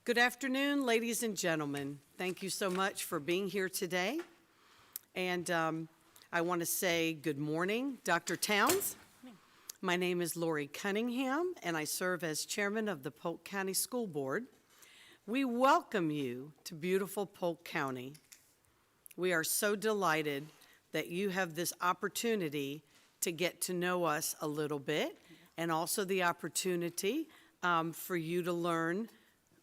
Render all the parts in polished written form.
Good afternoon, ladies and gentlemen. Thank you so much for being here today. And I want to say good morning, Dr. Towns. My name is Lori Cunningham, and I serve as chairman of the Polk County School Board. We welcome you to beautiful Polk County. We are so delighted that you have this opportunity to get to know us a little bit, and also the opportunity for you to learn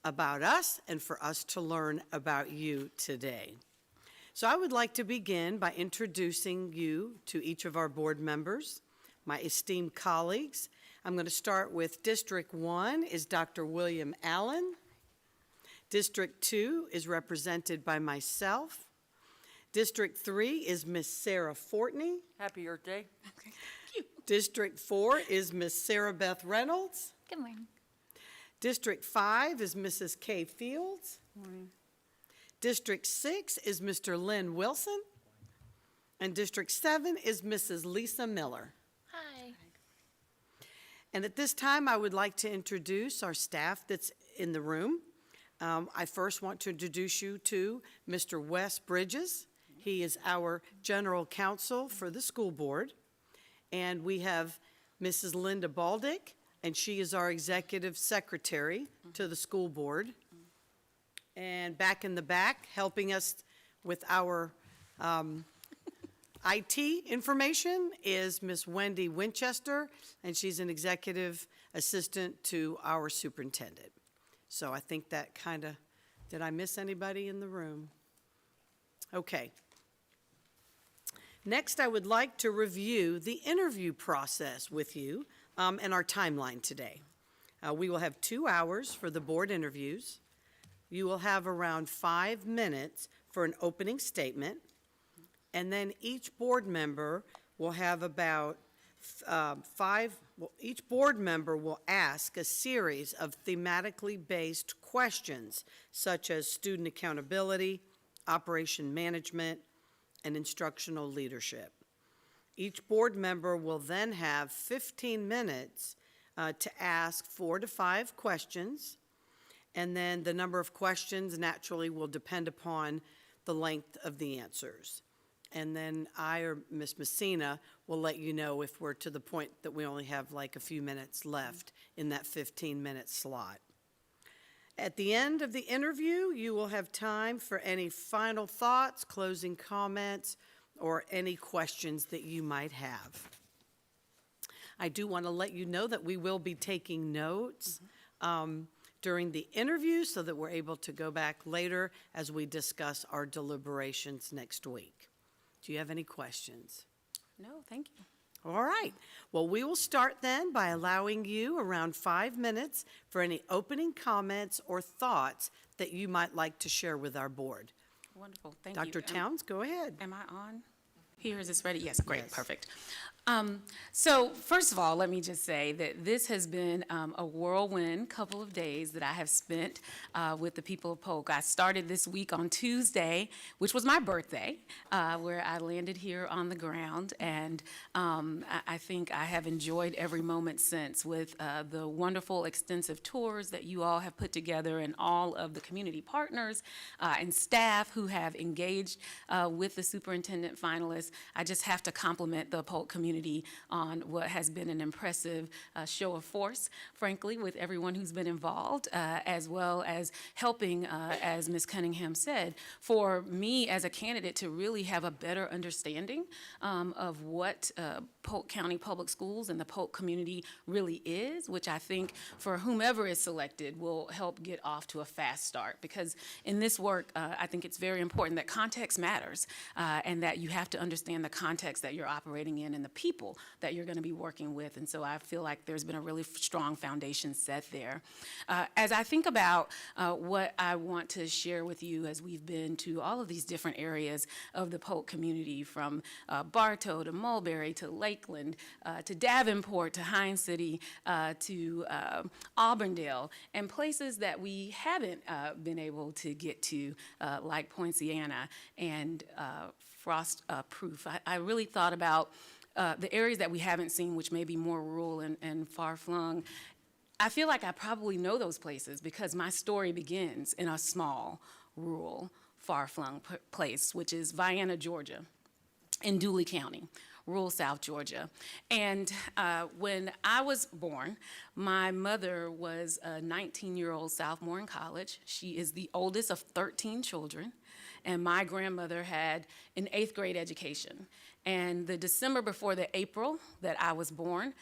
about us and for us to learn about you today. So I would like to begin by introducing you to each of our board members, my esteemed colleagues. I'm going to start with District 1 is Dr. William Allen. District 2 is represented by myself. District 3 is Miss Sarah Fortney. Happy Earth Day. Okay. Thank you. District 4 is Miss Sarah Beth Reynolds. Good morning. District 5 is Mrs. Kay Fields. Morning. District 6 is Mr. Lynn Wilson. And District 7 is Mrs. Lisa Miller. Hi. And at this time, I would like to introduce our staff that's in the room. I first want to introduce you to Mr. Wes Bridges. He is our general counsel for the school board. And we have Mrs. Linda Baldick, and she is our executive secretary to the school board. And back in the back, helping us with our IT information is Miss Wendy Winchester, and she's an executive assistant to our superintendent. So I think that kind of, did I miss anybody in the room? Okay. Next, I would like to review the interview process with you and our timeline today. We will have 2 hours for the board interviews. You will have around 5 minutes for an opening statement, and then each board member will have about each board member will ask a series of thematically based questions, such as student accountability, operation management, and instructional leadership. Each board member will then have 15 minutes to ask 4 to 5 questions, and then the number of questions naturally will depend upon the length of the answers. And then I or Ms. Messina will let you know if we're to the point that we only have like a few minutes left in that 15-minute slot. At the end of the interview, you will have time for any final thoughts, closing comments, or any questions that you might have. I do want to let you know that we will be taking notes during the interview so that we're able to go back later as we discuss our deliberations next week. Do you have any questions? No, thank you. All right. Well, we will start then by allowing you around 5 minutes for any opening comments or thoughts that you might like to share with our board. Wonderful, thank you. Dr. Towns, go ahead. Am I on? Here, is this ready? Yes, great, yes. Perfect. So first of all, let me just say that this has been a whirlwind couple of days that I have spent with the people of Polk. I started this week on Tuesday, which was my birthday, where I landed here on the ground, and I think I have enjoyed every moment since with the wonderful extensive tours that you all have put together and all of the community partners and staff who have engaged with the superintendent finalists. I just have to compliment the Polk community on what has been an impressive show of force, frankly, with everyone who's been involved, as well as helping, as Ms. Cunningham said, for me as a candidate to really have a better understanding of what Polk County Public Schools and the Polk community really is, which I think for whomever is selected will help get off to a fast start. Because in this work, I think it's very important that context matters and that you have to understand the context that you're operating in and the people that you're going to be working with. And so I feel like there's been a really strong foundation set there. As I think about what I want to share with you as we've been to all of these different areas of the Polk community, from Bartow to Mulberry to Lakeland to Davenport to Hines City to Auburndale, and places that we haven't been able to get to, like Poinciana and Frost Proof. I really thought about the areas that we haven't seen, which may be more rural and far-flung, I feel like I probably know those places because my story begins in a small, rural, far-flung place, which is Vienna, Georgia, in Dooley County, rural South Georgia. And when I was born, my mother was a 19-year-old sophomore in college. She is the oldest of 13 children, and my grandmother had an 8th grade education. And the December before the April that I was born,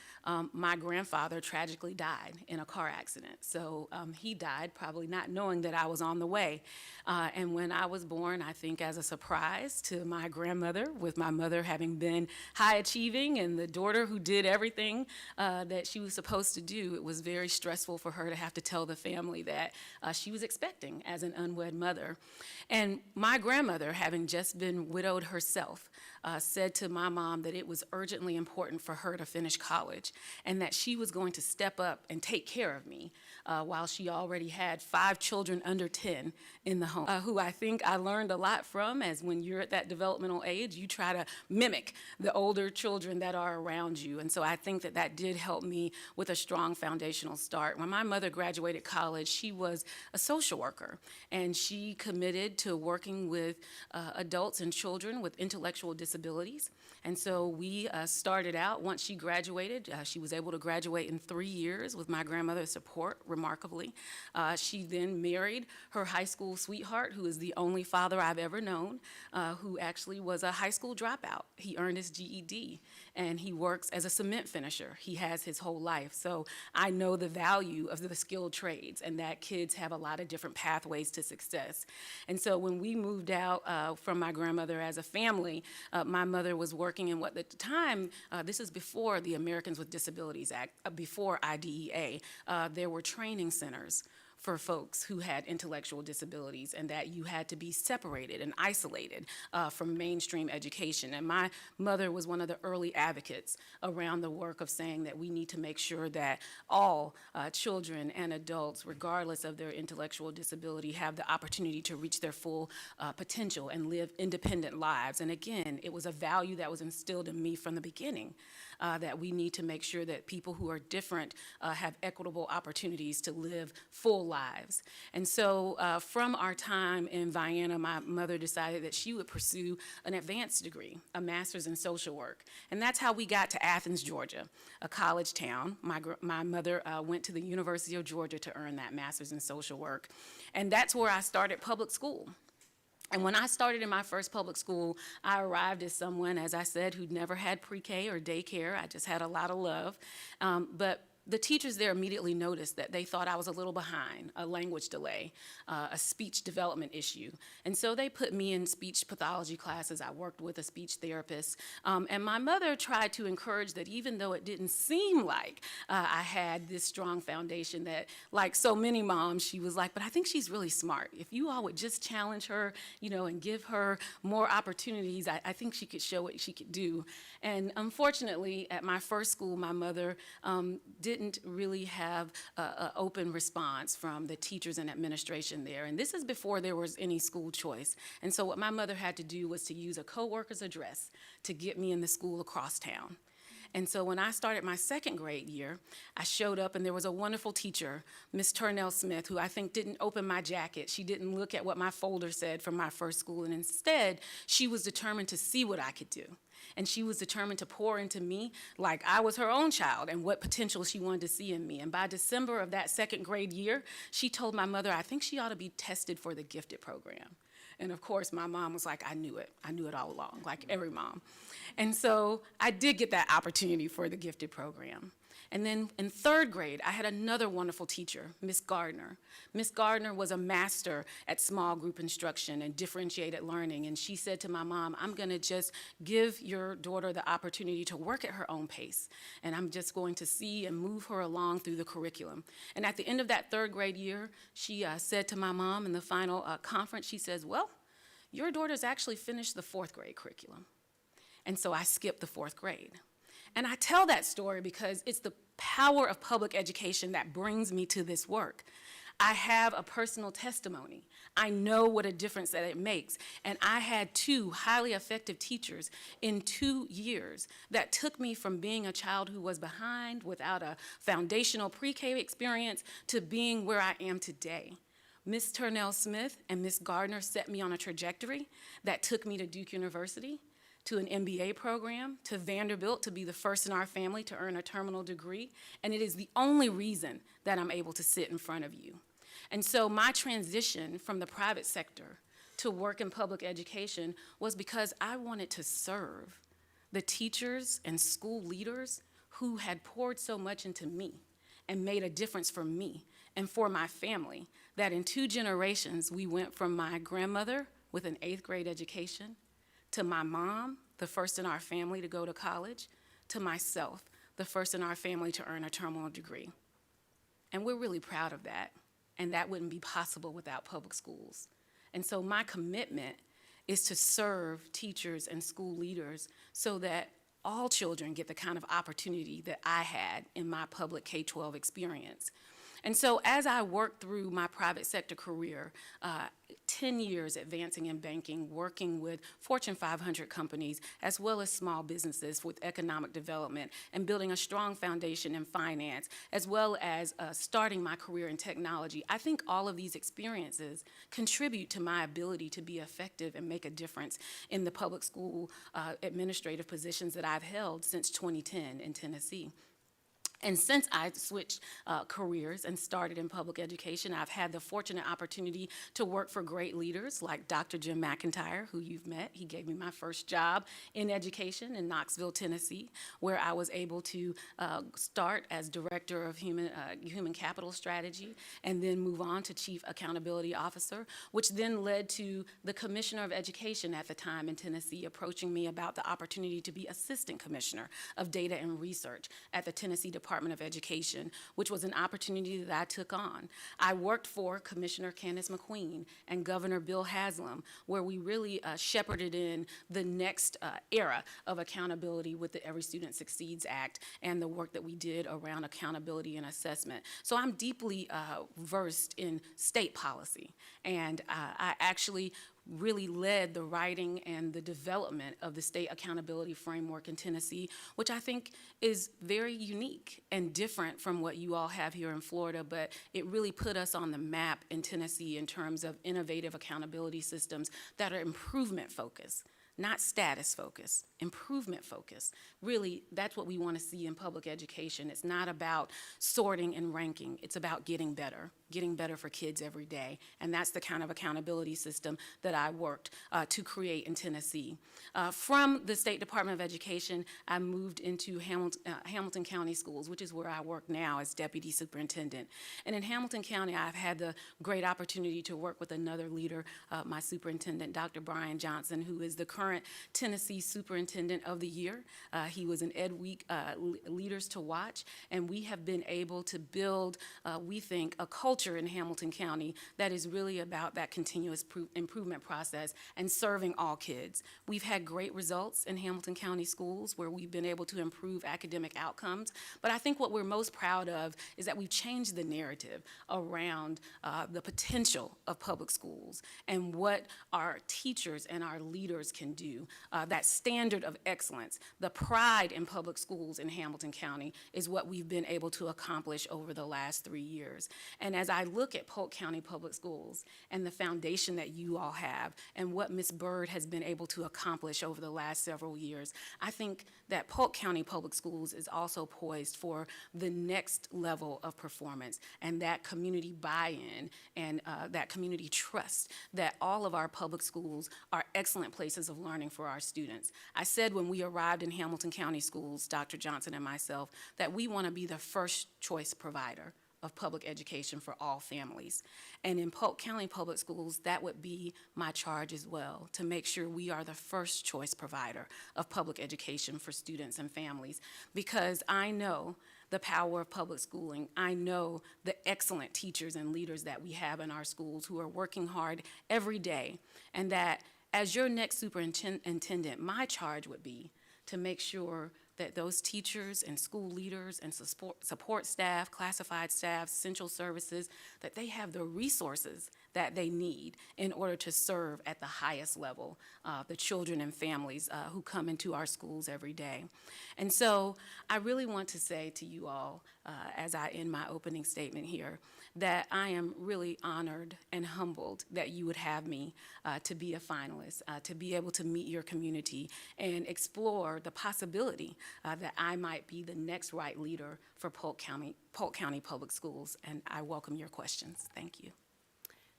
my grandfather tragically died in a car accident. So he died probably not knowing that I was on the way. And when I was born, I think as a surprise to my grandmother, with my mother having been high achieving and the daughter who did everything that she was supposed to do, it was very stressful for her to have to tell the family that she was expecting as an unwed mother. And my grandmother, having just been widowed herself, said to my mom that it was urgently important for her to finish college and that she was going to step up and take care of me while she already had 5 children under 10 in the home, who I think I learned a lot from, as when you're at that developmental age, you try to mimic the older children that are around you. And so I think that that did help me with a strong foundational start. When my mother graduated college, she was a social worker, and she committed to working with adults and children with intellectual disabilities. And so we started out, once she graduated, she was able to graduate in 3 years with my grandmother's support, remarkably. She then married her high school sweetheart, who is the only father I've ever known, who actually was a high school dropout. He earned his GED, and he works as a cement finisher. He has his whole life. So I know the value of the skilled trades and that kids have a lot of different pathways to success. And so when we moved out from my grandmother as a family, my mother was working in what at the time, this is before the Americans with Disabilities Act, before IDEA, there were training centers for folks who had intellectual disabilities, and that you had to be separated and isolated from mainstream education. And my mother was one of the early advocates around the work of saying that we need to make sure that all children and adults, regardless of their intellectual disability, have the opportunity to reach their full potential and live independent lives. And again, it was a value that was instilled in me from the beginning, that we need to make sure that people who are different have equitable opportunities to live full lives. And so from our time in Vienna, my mother decided that she would pursue an advanced degree, a master's in social work. And that's how we got to Athens, Georgia, a college town. My mother went to the University of Georgia to earn that master's in social work. And that's where I started public school. And when I started in my first public school, I arrived as someone, as I said, who'd never had pre-K or daycare. I just had a lot of love. But the teachers there immediately noticed that they thought I was a little behind, a language delay, a speech development issue. And so they put me in speech pathology classes. I worked with a speech therapist. And my mother tried to encourage that even though it didn't seem like I had this strong foundation, that like so many moms, she was like, but I think she's really smart. If you all would just challenge her, you know, and give her more opportunities, I think she could show what she could do. And unfortunately, at my first school, my mother didn't really have an open response from the teachers and administration there. And this is before there was any school choice. And so what my mother had to do was to use a co-worker's address to get me in the school across town. And so when I started my 2nd grade year, I showed up and there was a wonderful teacher, Miss Turnell Smith, who I think didn't open my jacket. She didn't look at what my folder said from my first school, and instead, she was determined to see what I could do. And she was determined to pour into me like I was her own child and what potential she wanted to see in me. And by December of that 2nd grade year, she told my mother, I think she ought to be tested for the gifted program. And of course, my mom was like, I knew it. I knew it all along, like every mom. And so I did get that opportunity for the gifted program. And then in 3rd grade, I had another wonderful teacher, Miss Gardner. Miss Gardner was a master at small group instruction and differentiated learning. And she said to my mom, I'm going to just give your daughter the opportunity to work at her own pace. And I'm just going to see and move her along through the curriculum. And at the end of that 3rd grade year, she said to my mom in the final conference, she says, well, your daughter's actually finished the 4th grade curriculum. And so I skipped the 4th grade. And I tell that story because it's the power of public education that brings me to this work. I have a personal testimony. I know what a difference that it makes. And I had 2 highly effective teachers in 2 years that took me from being a child who was behind without a foundational pre-K experience to being where I am today. Miss Turnell Smith and Miss Gardner set me on a trajectory that took me to Duke University, to an MBA program, to Vanderbilt to be the first in our family to earn a terminal degree, and it is the only reason that I'm able to sit in front of you. And so my transition from the private sector to work in public education was because I wanted to serve the teachers and school leaders who had poured so much into me and made a difference for me and for my family, that in 2 generations, we went from my grandmother with an 8th grade education to my mom, the first in our family to go to college, to myself, the first in our family to earn a terminal degree. And we're really proud of that, and that wouldn't be possible without public schools. And so my commitment is to serve teachers and school leaders so that all children get the kind of opportunity that I had in my public K-12 experience. And so as I worked through my private sector career, 10 years advancing in banking, working with Fortune 500 companies, as well as small businesses with economic development, and building a strong foundation in finance, as well as starting my career in technology, I think all of these experiences contribute to my ability to be effective and make a difference in the public school administrative positions that I've held since 2010 in Tennessee. And since I switched careers and started in public education, I've had the fortunate opportunity to work for great leaders like Dr. Jim McIntyre, who you've met. He gave me my first job in education in Knoxville, Tennessee, where I was able to start as Director of Human Capital Strategy and then move on to Chief Accountability Officer, which then led to the Commissioner of Education at the time in Tennessee approaching me about the opportunity to be Assistant Commissioner of Data and Research at the Tennessee Department of Education, which was an opportunity that I took on. I worked for Commissioner Candace McQueen and Governor Bill Haslam, where we really shepherded in the next era of accountability with the Every Student Succeeds Act and the work that we did around accountability and assessment. So I'm deeply versed in state policy, and I actually really led the writing and the development of the state accountability framework in Tennessee, which I think is very unique and different from what you all have here in Florida, but it really put us on the map in Tennessee in terms of innovative accountability systems that are improvement focused, not status focused, improvement focused. Really, that's what we want to see in public education. It's not about sorting and ranking. It's about getting better for kids every day. And that's the kind of accountability system that I worked to create in Tennessee. From the State Department of Education, I moved into Hamilton County Schools, which is where I work now as Deputy Superintendent. And in Hamilton County, I've had the great opportunity to work with another leader, my superintendent, Dr. Brian Johnson, who is the current Tennessee Superintendent of the Year. He was an Ed Week Leaders to Watch, and we have been able to build, we think, a culture in Hamilton County that is really about that continuous improvement process and serving all kids. We've had great results in Hamilton County schools where we've been able to improve academic outcomes, but I think what we're most proud of is that we've changed the narrative around the potential of public schools and what our teachers and our leaders can do. That standard of excellence, the pride in public schools in Hamilton County is what we've been able to accomplish over the last 3 years. And as I look at Polk County Public Schools and the foundation that you all have and what Ms. Byrd has been able to accomplish over the last several years, I think that Polk County Public Schools is also poised for the next level of performance and that community buy-in and that community trust that all of our public schools are excellent places of learning for our students. I said when we arrived in Hamilton County Schools, Dr. Johnson and myself, that we want to be the first choice provider of public education for all families. And in Polk County Public Schools, that would be my charge as well, to make sure we are the first choice provider of public education for students and families, because I know the power of public schooling. I know the excellent teachers and leaders that we have in our schools who are working hard every day, and that as your next superintendent, my charge would be to make sure that those teachers and school leaders and support staff, classified staff, central services, that they have the resources that they need in order to serve at the highest level the children and families who come into our schools every day. And so I really want to say to you all, as I end my opening statement here, that I am really honored and humbled that you would have me to be a finalist, to be able to meet your community and explore the possibility that I might be the next right leader for Polk County Public Schools. And I welcome your questions. Thank you.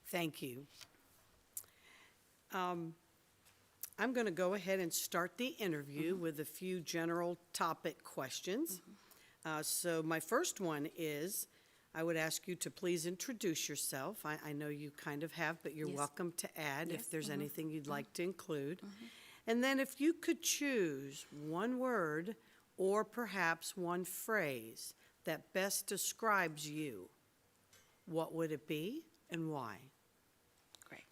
Thank you. I'm going to go ahead and start the interview with a few general topic questions. So my first one is, I would ask you to please introduce yourself. I know you kind of have, but you're Yes. welcome to add Yes. if there's anything you'd like to include. And then if you could choose one word or perhaps one phrase that best describes you, what would it be and why? Great.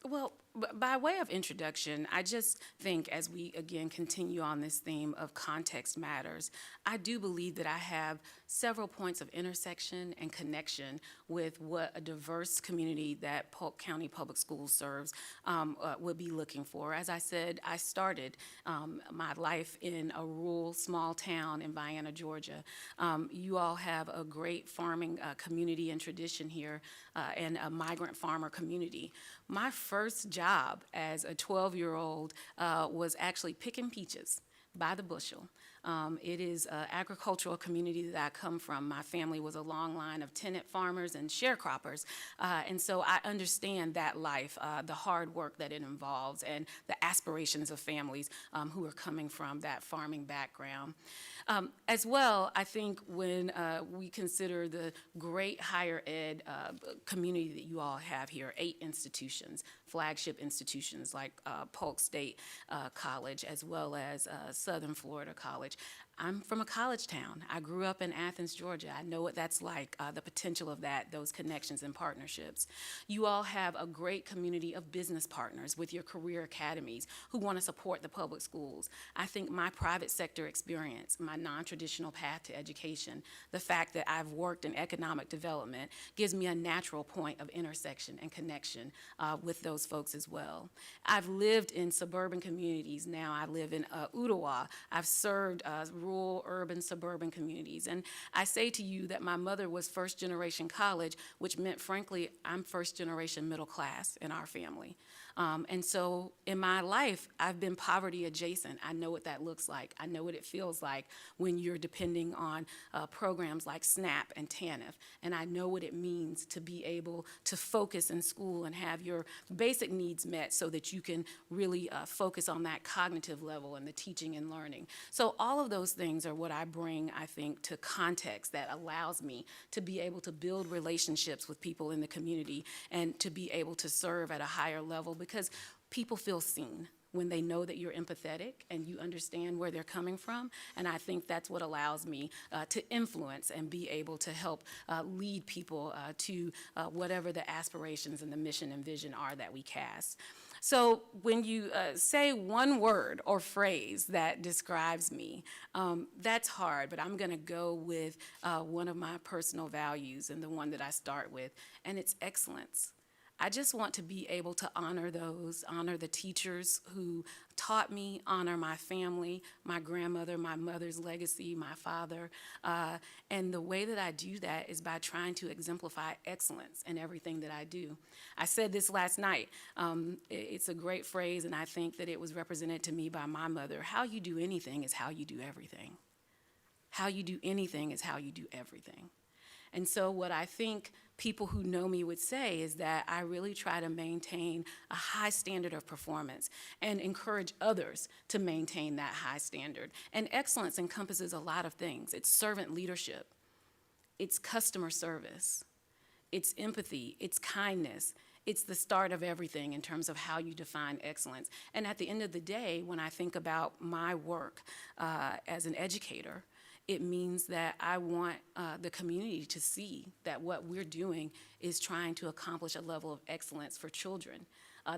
Well, by way of introduction, I just think as we, again, continue on this theme of context matters, I do believe that I have several points of intersection and connection with what a diverse community that Polk County Public Schools serves would be looking for. As I said, I started my life in a rural small town in Vienna, Georgia. You all have a great farming community and tradition here and a migrant farmer community. My first job as a 12-year-old was actually picking peaches by the bushel. It is an agricultural community that I come from. My family was a long line of tenant farmers and sharecroppers, and so I understand that life, the hard work that it involves, and the aspirations of families who are coming from that farming background. As well, I think when we consider the great higher ed community that you all have here, 8 institutions, flagship institutions like Polk State College, as well as Southern Florida College. I'm from a college town. I grew up in Athens, Georgia. I know what that's like, the potential of that, those connections and partnerships. You all have a great community of business partners with your career academies who want to support the public schools. I think my private sector experience, my non-traditional path to education, the fact that I've worked in economic development gives me a natural point of intersection and connection with those folks as well. I've lived in suburban communities. Now I live in Ottawa. I've served rural, urban, suburban communities. And I say to you that my mother was first generation college, which meant, frankly, I'm first generation middle class in our family. And so in my life, I've been poverty adjacent. I know what that looks like. I know what it feels like when you're depending on programs like SNAP and TANF. And I know what it means to be able to focus in school and have your basic needs met so that you can really focus on that cognitive level and the teaching and learning. So all of those things are what I bring, I think, to context that allows me to be able to build relationships with people in the community and to be able to serve at a higher level, because people feel seen when they know that you're empathetic and you understand where they're coming from. And I think that's what allows me to influence and be able to help lead people to whatever the aspirations and the mission and vision are that we cast. So when you say one word or phrase that describes me, that's hard, but I'm gonna go with one of my personal values and the one that I start with, and it's excellence. I just want to be able to honor the teachers who taught me, honor my family, my grandmother, my mother's legacy, my father. And the way that I do that is by trying to exemplify excellence in everything that I do. I said this last night. It's a great phrase, and I think that it was represented to me by my mother. How you do anything is how you do everything. How you do anything is how you do everything. And so what I think people who know me would say is that I really try to maintain a high standard of performance and encourage others to maintain that high standard. And excellence encompasses a lot of things. It's servant leadership, it's customer service, it's empathy, it's kindness. It's the start of everything in terms of how you define excellence. And at the end of the day, when I think about my work as an educator, it means that I want the community to see that what we're doing is trying to accomplish a level of excellence for children,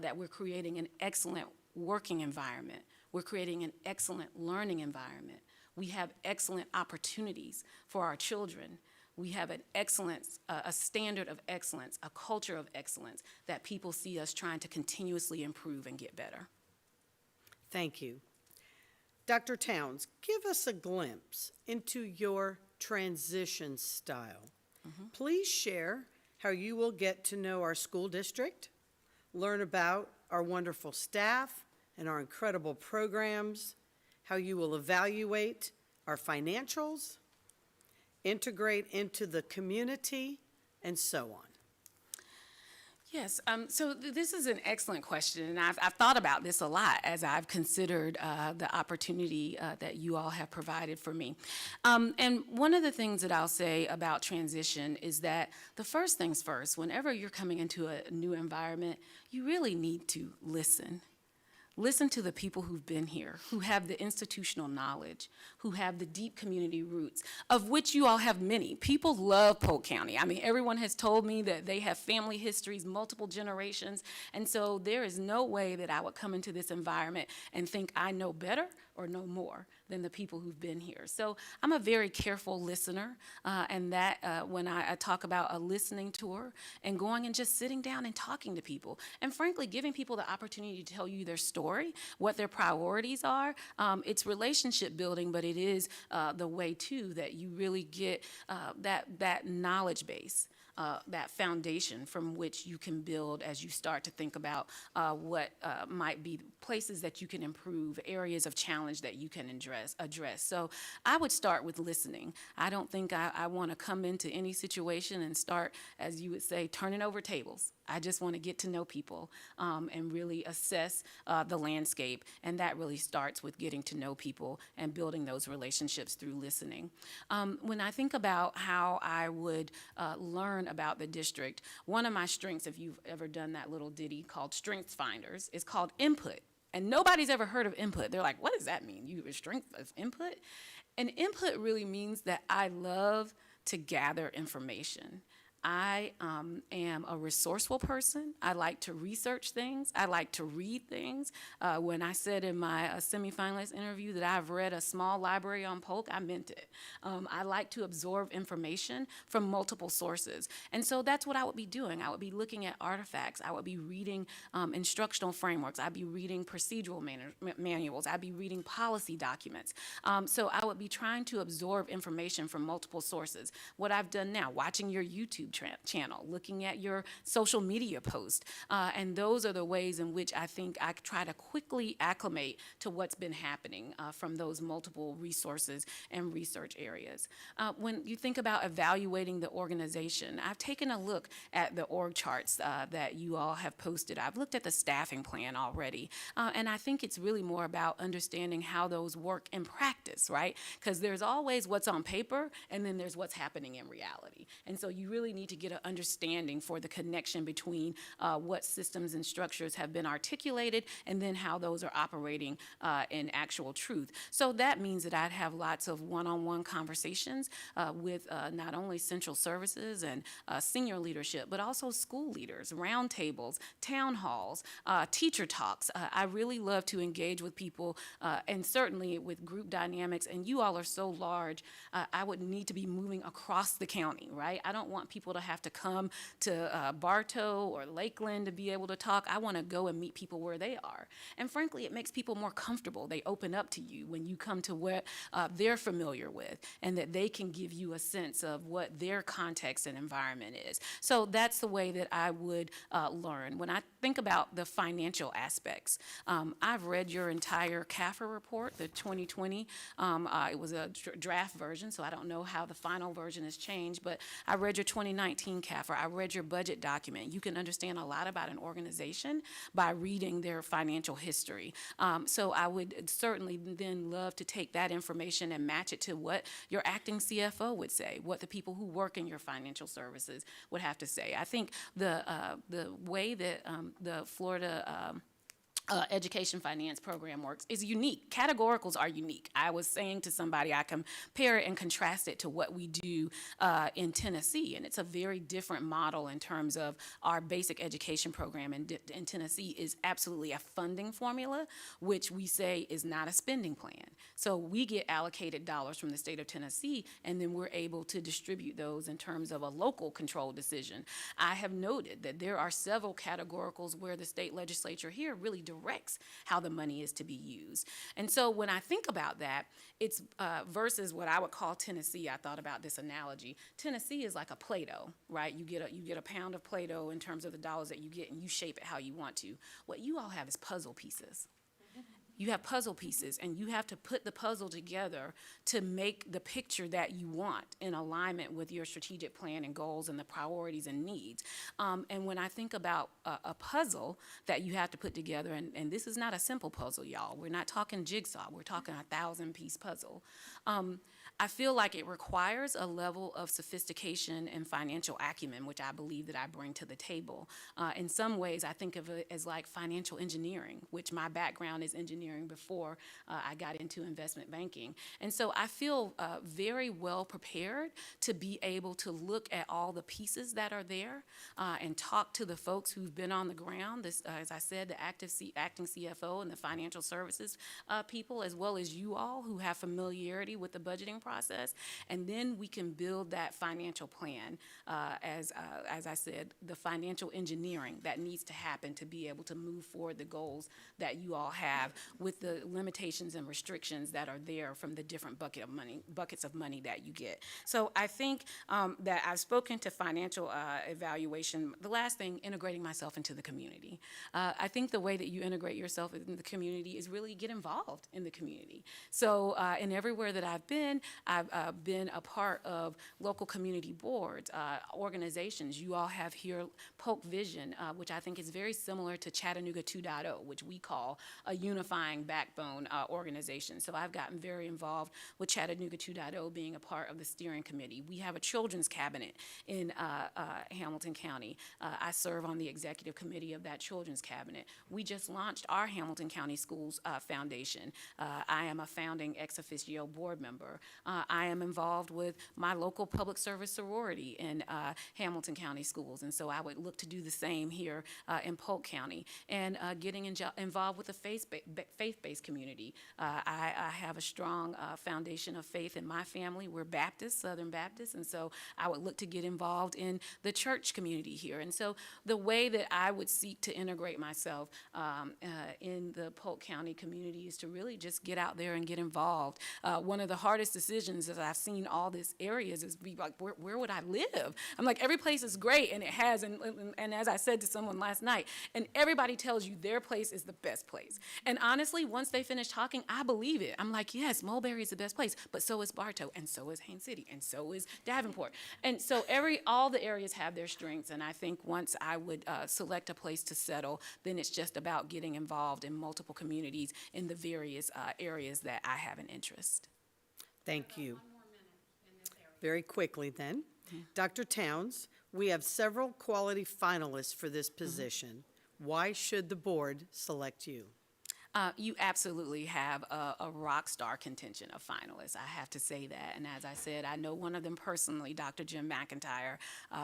that we're creating an excellent working environment We're creating an excellent learning environment. We have excellent opportunities for our children. We have an excellence, a standard of excellence, a culture of excellence that people see us trying to continuously improve and get better. Thank you. Dr. Towns, give us a glimpse into your transition style. Please share how you will get to know our school district, learn about our wonderful staff and our incredible programs, how you will evaluate our financials, integrate into the community, and so on. Yes, so this is an excellent question, and I've thought about this a lot as I've considered the opportunity that you all have provided for me. And one of the things that I'll say about transition is that the first things first, whenever you're coming into a new environment, you really need to listen. Listen to the people who've been here, who have the institutional knowledge, who have the deep community roots, of which you all have many. People love Polk County. I mean, everyone has told me that they have family histories, multiple generations, and so there is no way that I would come into this environment and think I know better or know more than the people who've been here. So I'm a very careful listener, and that when I talk about a listening tour and going and just sitting down and talking to people, and frankly, giving people the opportunity to tell you their story, what their priorities are, it's relationship building, but it is the way too that you really get that knowledge base. That foundation from which you can build as you start to think about what might be places that you can improve, areas of challenge that you can address. So I would start with listening. I don't think I want to come into any situation and start, as you would say, turning over tables. I just want to get to know people and really assess the landscape, and that really starts with getting to know people and building those relationships through listening. When I think about how I would learn about the district, one of my strengths, if you've ever done that little ditty called Strengths Finders, is called input. And nobody's ever heard of input. They're like, what does that mean? You have a strength of input? And input really means that I love to gather information. I am a resourceful person. I like to research things. I like to read things. When I said in my semifinalist interview that I've read a small library on Polk, I meant it. I like to absorb information from multiple sources. And so that's what I would be doing. I would be looking at artifacts. I would be reading instructional frameworks. I'd be reading procedural manuals. I'd be reading policy documents. So I would be trying to absorb information from multiple sources. What I've done now, watching your YouTube channel, looking at your social media post, and those are the ways in which I think I try to quickly acclimate to what's been happening from those multiple resources and research areas. When you think about evaluating the organization, I've taken a look at the org charts that you all have posted. I've looked at the staffing plan already, and I think it's really more about understanding how those work in practice, right? Because there's always what's on paper, and then there's what's happening in reality. And so you really need to get an understanding for the connection between what systems and structures have been articulated and then how those are operating in actual truth. So that means that I'd have lots of one-on-one conversations with not only central services and senior leadership, but also school leaders, roundtables, town halls, teacher talks. I really love to engage with people and certainly with group dynamics, and you all are so large, I would need to be moving across the county, right? I don't want people to have to come to Bartow or Lakeland to be able to talk. I want to go and meet people where they are. And frankly, it makes people more comfortable. They open up to you when you come to what they're familiar with, and that they can give you a sense of what their context and environment is. So that's the way that I would learn. When I think about the financial aspects, I've read your entire CAFR report, the 2020. It was a draft version, so I don't know how the final version has changed, but I read your 2019 CAFR. I read your budget document. You can understand a lot about an organization by reading their financial history. So I would certainly then love to take that information and match it to what your acting CFO would say, what the people who work in your financial services would have to say. I think the way that the Florida education finance program works is unique. Categoricals are unique. I was saying to somebody, I compare it and contrast it to what we do in Tennessee, and it's a very different model in terms of our basic education program in Tennessee is absolutely a funding formula, which we say is not a spending plan. So we get allocated dollars from the state of Tennessee, and then we're able to distribute those in terms of a local control decision. I have noted that there are several categoricals where the state legislature here really directs how the money is to be used. And so when I think about that, it's versus what I would call Tennessee. I thought about this analogy. Tennessee is like a Play-Doh, right? You get a pound of Play-Doh in terms of the dollars that you get, and you shape it how you want to. What you all have is puzzle pieces. You have puzzle pieces, and you have to put the puzzle together to make the picture that you want in alignment with your strategic plan and goals and the priorities and needs. And when I think about a puzzle that you have to put together, and this is not a simple puzzle, y'all. We're not talking jigsaw. We're talking 1,000-piece puzzle. I feel like it requires a level of sophistication and financial acumen, which I believe that I bring to the table. In some ways, I think of it as like financial engineering, which my background is engineering before I got into investment banking. And so I feel very well prepared to be able to look at all the pieces that are there and talk to the folks who've been on the ground, this, as I said, the acting CFO and the financial services people, as well as you all who have familiarity with the budgeting process, and then we can build that financial plan, as I said, the financial engineering that needs to happen to be able to move forward the goals that you all have with the limitations and restrictions that are there from the different buckets of money that you get. So I think that I've spoken to financial evaluation. The last thing, integrating myself into the community. I think the way that you integrate yourself in the community is really get involved in the community. So and everywhere that I've been a part of local community boards, organizations. You all have here Polk Vision, which I think is very similar to Chattanooga 2.0, which we call a unifying backbone organization. So I've gotten very involved with Chattanooga 2.0 being a part of the steering committee. We have a children's cabinet in Hamilton County. I serve on the executive committee of that children's cabinet. We just launched our Hamilton County Schools Foundation. I am a founding ex officio board member. I am involved with my local public service sorority in Hamilton County Schools, and so I would look to do the same here in Polk County. And getting involved with the faith-based community. I have a strong foundation of faith in my family. We're Baptist, Southern Baptist, and so I would look to get involved in the church community here. And so the way that I would seek to integrate myself in the Polk County community is to really just get out there and get involved. One of the hardest decisions as I've seen all these areas is be like, where would I live? I'm like, every place is great, and it has, and as I said to someone last night, and everybody tells you their place is the best place. And honestly, once they finish talking, I believe it. I'm like, yes, Mulberry is the best place, but so is Bartow, and so is Haines City, and so is Davenport. And so all the areas have their strengths, and I think once I would select a place to settle, then it's just about getting involved in multiple communities in the various areas that I have an interest. Thank you. Very quickly then. Dr. Towns, we have several quality finalists for this position. Why should the board select you? You absolutely have a rock star contention of finalists. I have to say that. And as I said, I know one of them personally, Dr. Jim McIntyre.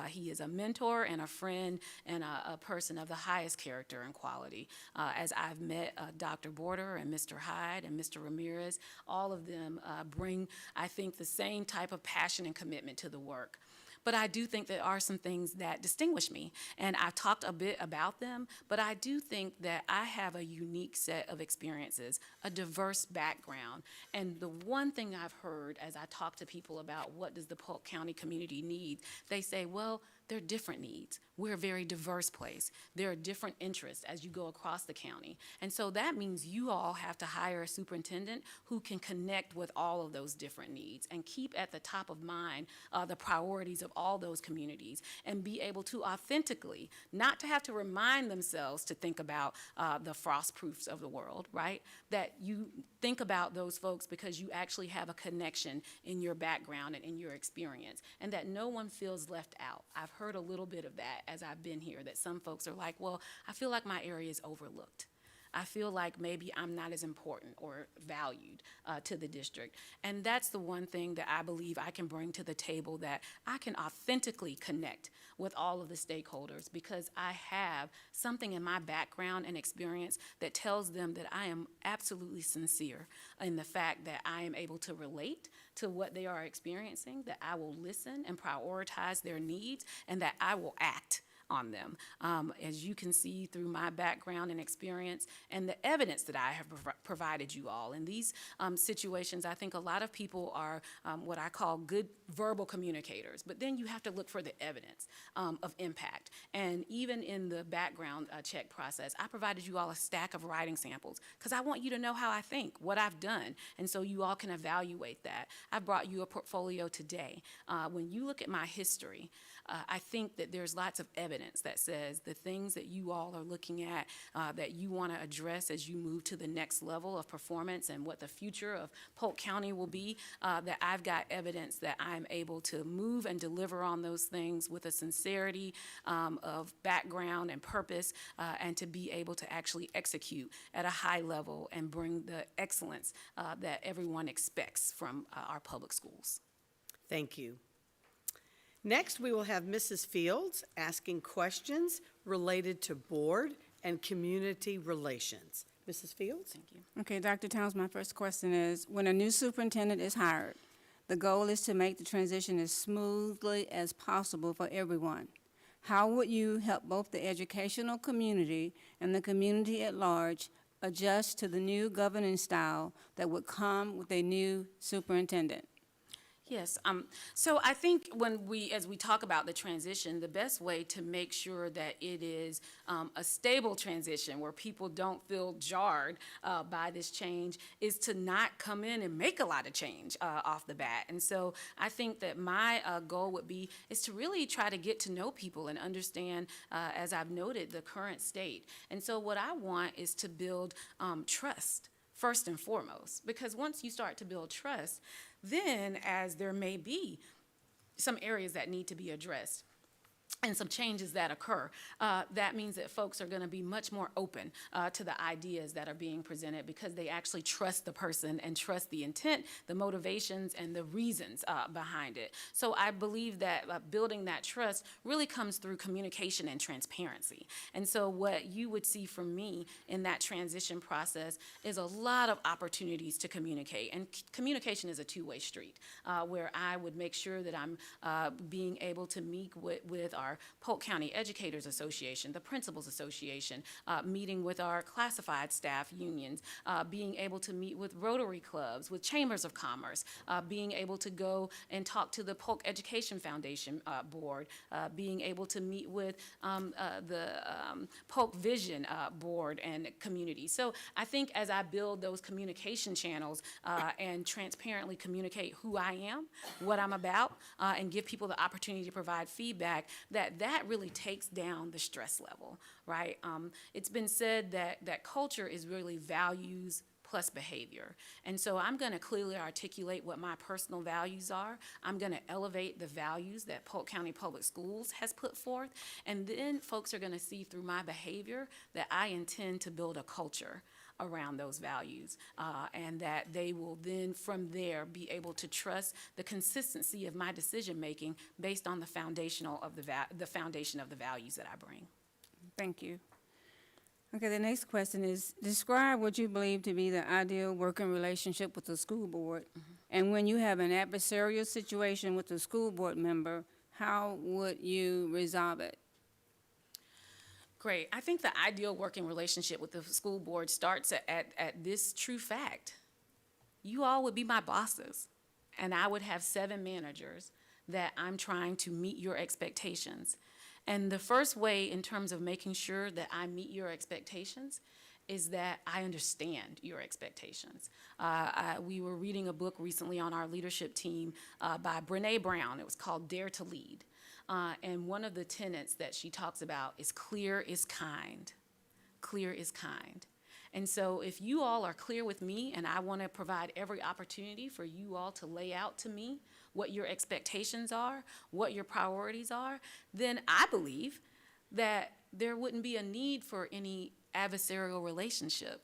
He is a mentor and a friend and a person of the highest character and quality. As I've met Dr. Border and Mr. Hyde and Mr. Ramirez, all of them bring, I think, the same type of passion and commitment to the work. But I do think there are some things that distinguish me, and I've talked a bit about them, but I do think that I have a unique set of experiences, a diverse background, and the one thing I've heard as I talk to people about what does the Polk County community need, they say, well, there are different needs. We're a very diverse place. There are different interests as you go across the county. And so that means you all have to hire a superintendent who can connect with all of those different needs and keep at the top of mind the priorities of all those communities and be able to authentically, not to have to remind themselves to think about the frost proofs of the world, right? That you think about those folks because you actually have a connection in your background and in your experience, and that no one feels left out. I've heard a little bit of that as I've been here, that some folks are like, well, I feel like my area is overlooked. I feel like maybe I'm not as important or valued to the district. And that's the one thing that I believe I can bring to the table, that I can authentically connect with all of the stakeholders, because I have something in my background and experience that tells them that I am absolutely sincere in the fact that I am able to relate to what they are experiencing, that I will listen and prioritize their needs, and that I will act on them. As you can see through my background and experience and the evidence that I have provided you all. In these situations, I think a lot of people are what I call good verbal communicators, but then you have to look for the evidence of impact. And even in the background check process, I provided you all a stack of writing samples because I want you to know how I think, what I've done, and so you all can evaluate that. I brought you a portfolio today. When you look at my history, I think that there's lots of evidence that says the things that you all are looking at, that you want to address as you move to the next level of performance and what the future of Polk County will be, that I've got evidence that I'm able to move and deliver on those things with a sincerity of background and purpose, and to be able to actually execute at a high level and bring the excellence that everyone expects from our public schools. Thank you. Next, we will have Mrs. Fields asking questions related to board and community relations. Mrs. Fields? Thank you. Okay, Dr. Towns, my first question is, when a new superintendent is hired, the goal is to make the transition as smoothly as possible for everyone. How would you help both the educational community and the community at large adjust to the new governance style that would come with a new superintendent? Yes, so I think as we talk about the transition, the best way to make sure that it is a stable transition where people don't feel jarred by this change is to not come in and make a lot of change off the bat. And so I think that my goal is to really try to get to know people and understand, as I've noted, the current state. And so what I want is to build trust first and foremost, because once you start to build trust, then as there may be some areas that need to be addressed and some changes that occur, that means that folks are going to be much more open to the ideas that are being presented because they actually trust the person and trust the intent, the motivations, and the reasons behind it. So I believe that building that trust really comes through communication and transparency. And so what you would see from me in that transition process is a lot of opportunities to communicate. And communication is a two-way street, where I would make sure that I'm being able to meet with our Polk County Educators Association, the Principals Association, meeting with our classified staff unions, being able to meet with Rotary clubs, with chambers of commerce, being able to go and talk to the Polk Education Foundation board, being able to meet with the Polk Vision board and community. So I think as I build those communication channels and transparently communicate who I am, what I'm about, and give people the opportunity to provide feedback, that really takes down the stress level, right? It's been said that culture is really values plus behavior. And so I'm going to clearly articulate what my personal values are. I'm going to elevate the values that Polk County Public Schools has put forth. And then folks are going to see through my behavior that I intend to build a culture around those values, and that they will then from there be able to trust the consistency of my decision making based on the foundation of the values that I bring. Thank you. Okay, the next question is, describe what you believe to be the ideal working relationship with the school board. Mm-hmm. And when you have an adversarial situation with a school board member, how would you resolve it? Great. I think the ideal working relationship with the school board starts at this true fact. You all would be my bosses, and I would have 7 managers that I'm trying to meet your expectations. And the first way in terms of making sure that I meet your expectations is that I understand your expectations. We were reading a book recently on our leadership team by Brené Brown. It was called Dare to Lead. And one of the tenets that she talks about is clear is kind. Clear is kind. And so if you all are clear with me and I want to provide every opportunity for you all to lay out to me what your expectations are, what your priorities are, then I believe that there wouldn't be a need for any adversarial relationship,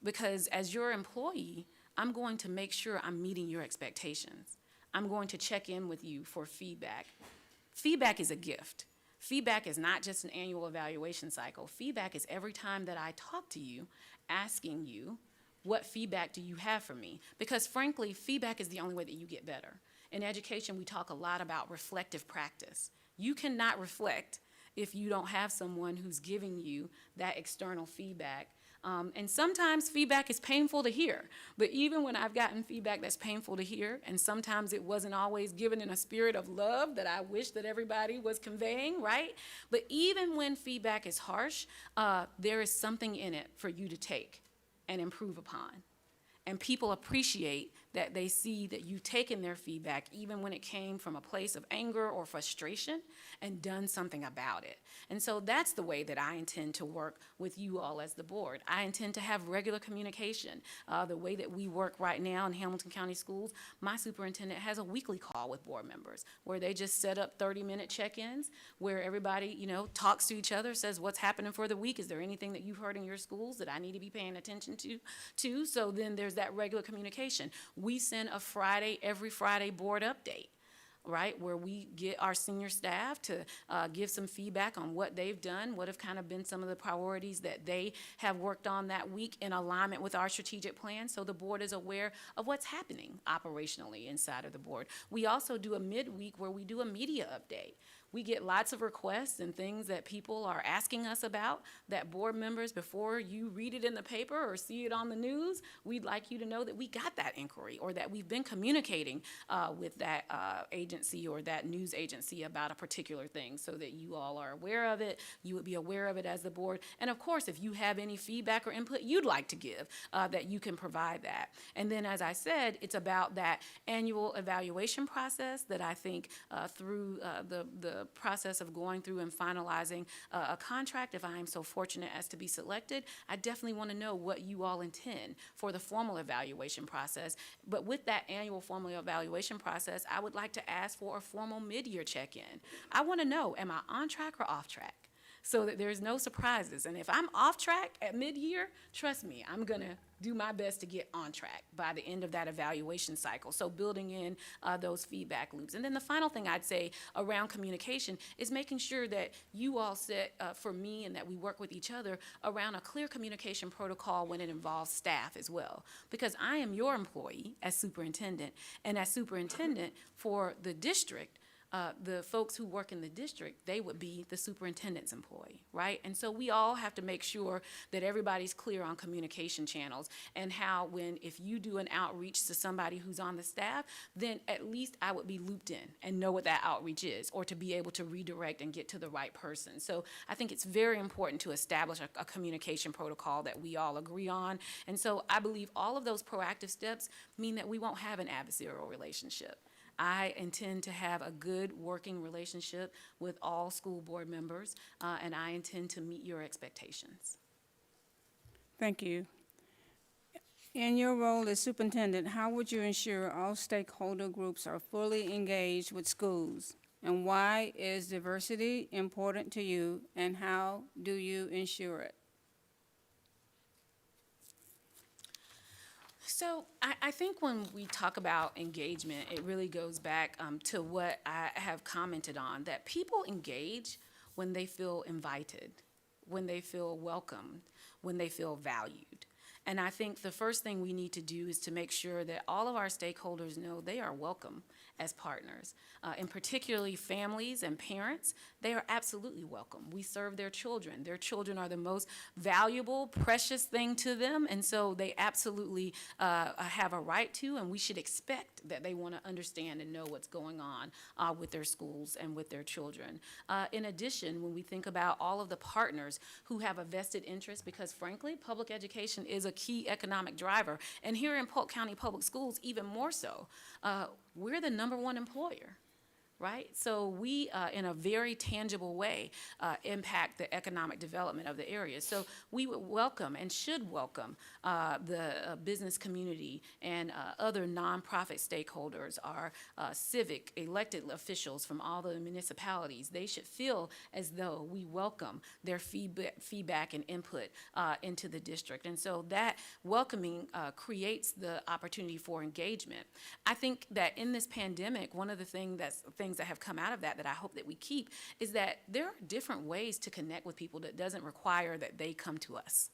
because as your employee, I'm going to make sure I'm meeting your expectations. I'm going to check in with you for feedback. Feedback is a gift. Feedback is not just an annual evaluation cycle. Feedback is every time that I talk to you, asking you, what feedback do you have for me? Because frankly, feedback is the only way that you get better. In education, we talk a lot about reflective practice. You cannot reflect if you don't have someone who's giving you that external feedback. And sometimes feedback is painful to hear, but even when I've gotten feedback that's painful to hear, and sometimes it wasn't always given in a spirit of love that I wish that everybody was conveying, right? But even when feedback is harsh, there is something in it for you to take and improve upon. And people appreciate that they see that you've taken their feedback, even when it came from a place of anger or frustration, and done something about it. And so that's the way that I intend to work with you all as the board. I intend to have regular communication. The way that we work right now in Hamilton County Schools, my superintendent has a weekly call with board members where they just set up 30-minute check-ins where everybody, talks to each other, says what's happening for the week. Is there anything that you've heard in your schools that I need to be paying attention to? So then there's that regular communication. We send every Friday board update, right, where we get our senior staff to give some feedback on what they've done, what have kind of been some of the priorities that they have worked on that week in alignment with our strategic plan, so the board is aware of what's happening operationally inside of the board. We also do a midweek where we do a media update. We get lots of requests and things that people are asking us about that board members, before you read it in the paper or see it on the news, we'd like you to know that we got that inquiry or that we've been communicating with that agency or that news agency about a particular thing, so that you all are aware of it, you would be aware of it as the board. And of course, if you have any feedback or input you'd like to give, that you can provide that. And then, as I said, it's about that annual evaluation process that I think through the process of going through and finalizing a contract, if I am so fortunate as to be selected, I definitely want to know what you all intend for the formal evaluation process. But with that annual formal evaluation process, I would like to ask for a formal mid-year check-in. I want to know, am I on track or off track? So that there's no surprises. And if I'm off track at mid-year, trust me, I'm going to do my best to get on track by the end of that evaluation cycle. So building in those feedback loops. And then the final thing I'd say around communication is making sure that you all set for me, and that we work with each other around a clear communication protocol when it involves staff as well. Because I am your employee as superintendent, and as superintendent for the district, the folks who work in the district, they would be the superintendent's employee, right? And so we all have to make sure that everybody's clear on communication channels, and how if you do an outreach to somebody who's on the staff, then at least I would be looped in and know what that outreach is, or to be able to redirect and get to the right person. So I think it's very important to establish a communication protocol that we all agree on. And so I believe all of those proactive steps mean that we won't have an adversarial relationship. I intend to have a good working relationship with all school board members, and I intend to meet your expectations. Thank you. In your role as superintendent, how would you ensure all stakeholder groups are fully engaged with schools? And why is diversity important to you, and how do you ensure it? So I think when we talk about engagement, it really goes back to what I have commented on, that people engage when they feel invited, when they feel welcomed, when they feel valued. And I think the first thing we need to do is to make sure that all of our stakeholders know they are welcome as partners. And particularly families and parents, they are absolutely welcome. We serve their children. Their children are the most valuable, precious thing to them, and so they absolutely have a right to, and we should expect that they want to understand and know what's going on with their schools and with their children. In addition, when we think about all of the partners who have a vested interest, because frankly, public education is a key economic driver, and here in Polk County Public Schools, even more so, we're the #1 employer. right? So we, in a very tangible way, impact the economic development of the area. So we would welcome and should welcome the business community and other nonprofit stakeholders, our civic elected officials from all the municipalities. They should feel as though we welcome their feedback and input into the district. And so that welcoming creates the opportunity for engagement. I think that in this pandemic, one of the things that have come out of that I hope that we keep is that there are different ways to connect with people that doesn't require that they come to us,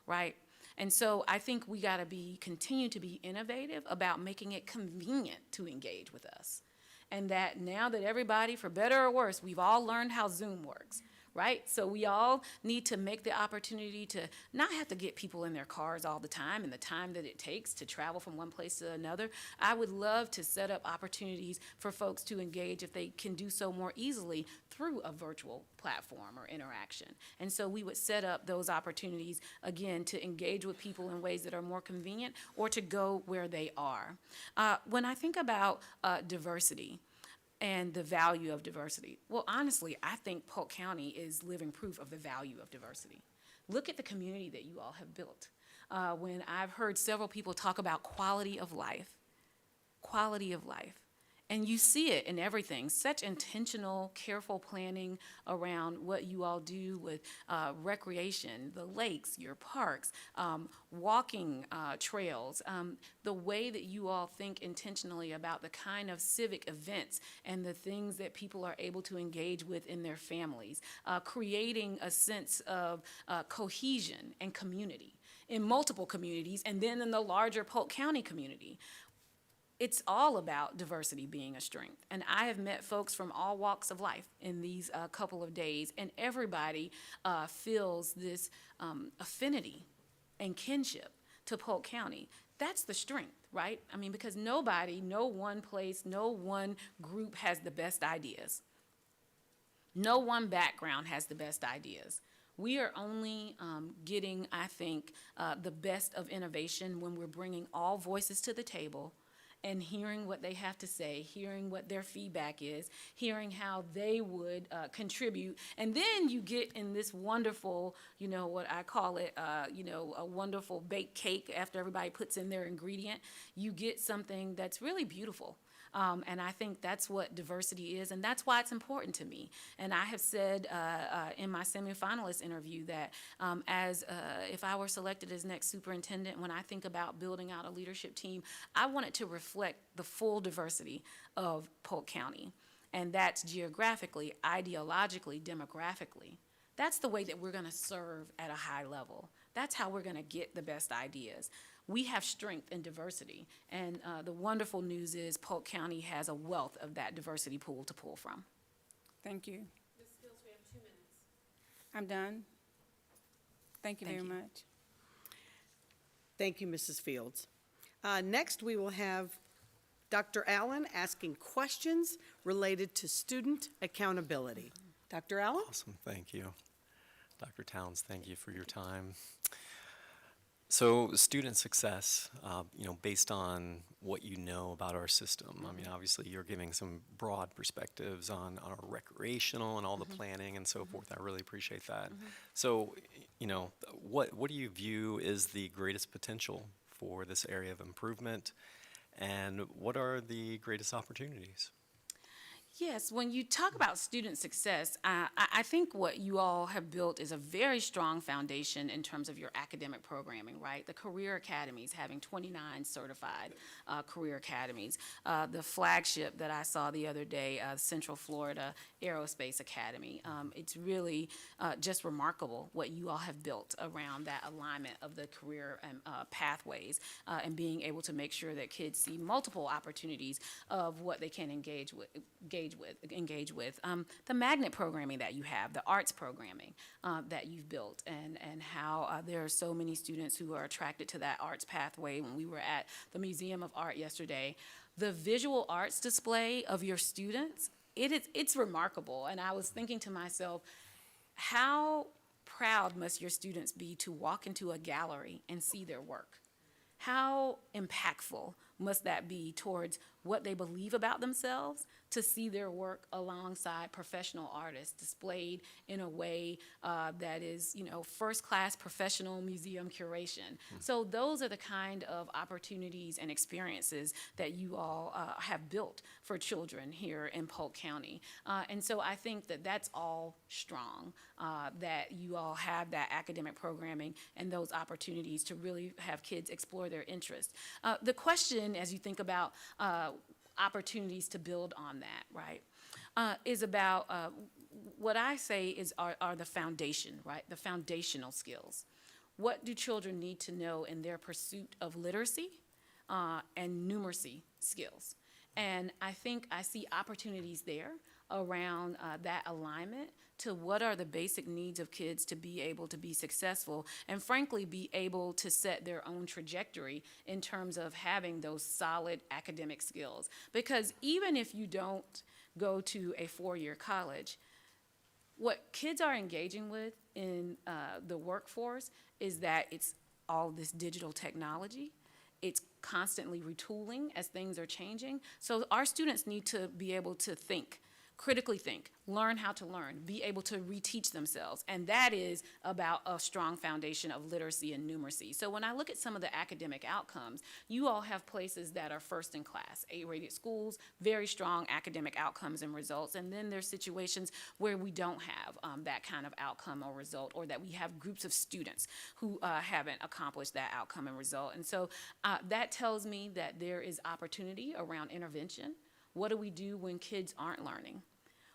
right? And so I think we got to continue to be innovative about making it convenient to engage with us. And that now that everybody, for better or worse, we've all learned how Zoom works, right? So we all need to make the opportunity to not have to get people in their cars all the time and the time that it takes to travel from one place to another. I would love to set up opportunities for folks to engage if they can do so more easily through a virtual platform or interaction. And so we would set up those opportunities, again, to engage with people in ways that are more convenient or to go where they are. When I think about diversity, and the value of diversity. Well, honestly, I think Polk County is living proof of the value of diversity. Look at the community that you all have built. When I've heard several people talk about quality of life, and you see it in everything, such intentional, careful planning around what you all do with recreation, the lakes, your parks, walking trails, the way that you all think intentionally about the kind of civic events and the things that people are able to engage with in their families, creating a sense of cohesion and community in multiple communities and then in the larger Polk County community. It's all about diversity being a strength. And I have met folks from all walks of life in these couple of days, and everybody feels this affinity and kinship to Polk County. That's the strength, right? I mean, because no one place, no one group has the best ideas. No one background has the best ideas. We are only getting, I think, the best of innovation when we're bringing all voices to the table and hearing what they have to say, hearing what their feedback is, hearing how they would contribute. And then you get in this wonderful, what I call it, a wonderful baked cake after everybody puts in their ingredient. You get something that's really beautiful. And I think that's what diversity is, and that's why it's important to me. And I have said in my semi-finalist interview that if I were selected as next superintendent, when I think about building out a leadership team, I want it to reflect the full diversity of Polk County. And that's geographically, ideologically, demographically. That's the way that we're going to serve at a high level. That's how we're going to get the best ideas. We have strength in diversity, and the wonderful news is Polk County has a wealth of that diversity pool to pull from. Thank you. Ms. Fields, we have 2 minutes. I'm done. Thank you Thank very you. much. Thank you, Mrs. Fields. Next, we will have Dr. Allen asking questions related to student accountability. Dr. Allen? Awesome, thank you. Dr. Towns, thank you for your time. So student success, based on what you know about our system, I mean, obviously you're giving some broad perspectives on our recreational and all the planning and so forth. I really appreciate that. So, what do you view is the greatest potential for this area of improvement, and what are the greatest opportunities? Yes, when you talk about student success, I think what you all have built is a very strong foundation in terms of your academic programming, right? The career academies, having 29 certified career academies. The flagship that I saw the other day, Central Florida Aerospace Academy. It's really just remarkable what you all have built around that alignment of the career pathways and being able to make sure that kids see multiple opportunities of what they can engage with. The magnet programming that you have, the arts programming that you've built, and how there are so many students who are attracted to that arts pathway. When we were at the Museum of Art yesterday, the visual arts display of your students, it's remarkable. And I was thinking to myself, how proud must your students be to walk into a gallery and see their work? How impactful must that be towards what they believe about themselves, to see their work alongside professional artists displayed in a way that is, first-class professional museum curation. So those are the kind of opportunities and experiences that you all have built for children here in Polk County. And so I think that that's all strong, that you all have that academic programming and those opportunities to really have kids explore their interests. The question, as you think about opportunities to build on that, right, is about what I say are the foundation, right, the foundational skills. What do children need to know in their pursuit of literacy and numeracy skills? And I think I see opportunities there around that alignment to what are the basic needs of kids to be able to be successful and frankly be able to set their own trajectory in terms of having those solid academic skills. Because even if you don't go to a four-year college, what kids are engaging with in the workforce is that it's all this digital technology. It's constantly retooling as things are changing. So our students need to be able to think, critically think, learn how to learn, be able to reteach themselves. And that is about a strong foundation of literacy and numeracy. So when I look at some of the academic outcomes, you all have places that are first in class, A-rated schools, very strong academic outcomes and results. And then there's situations where we don't have that kind of outcome or result, or that we have groups of students who haven't accomplished that outcome and result. And so that tells me that there is opportunity around intervention. What do we do when kids aren't learning?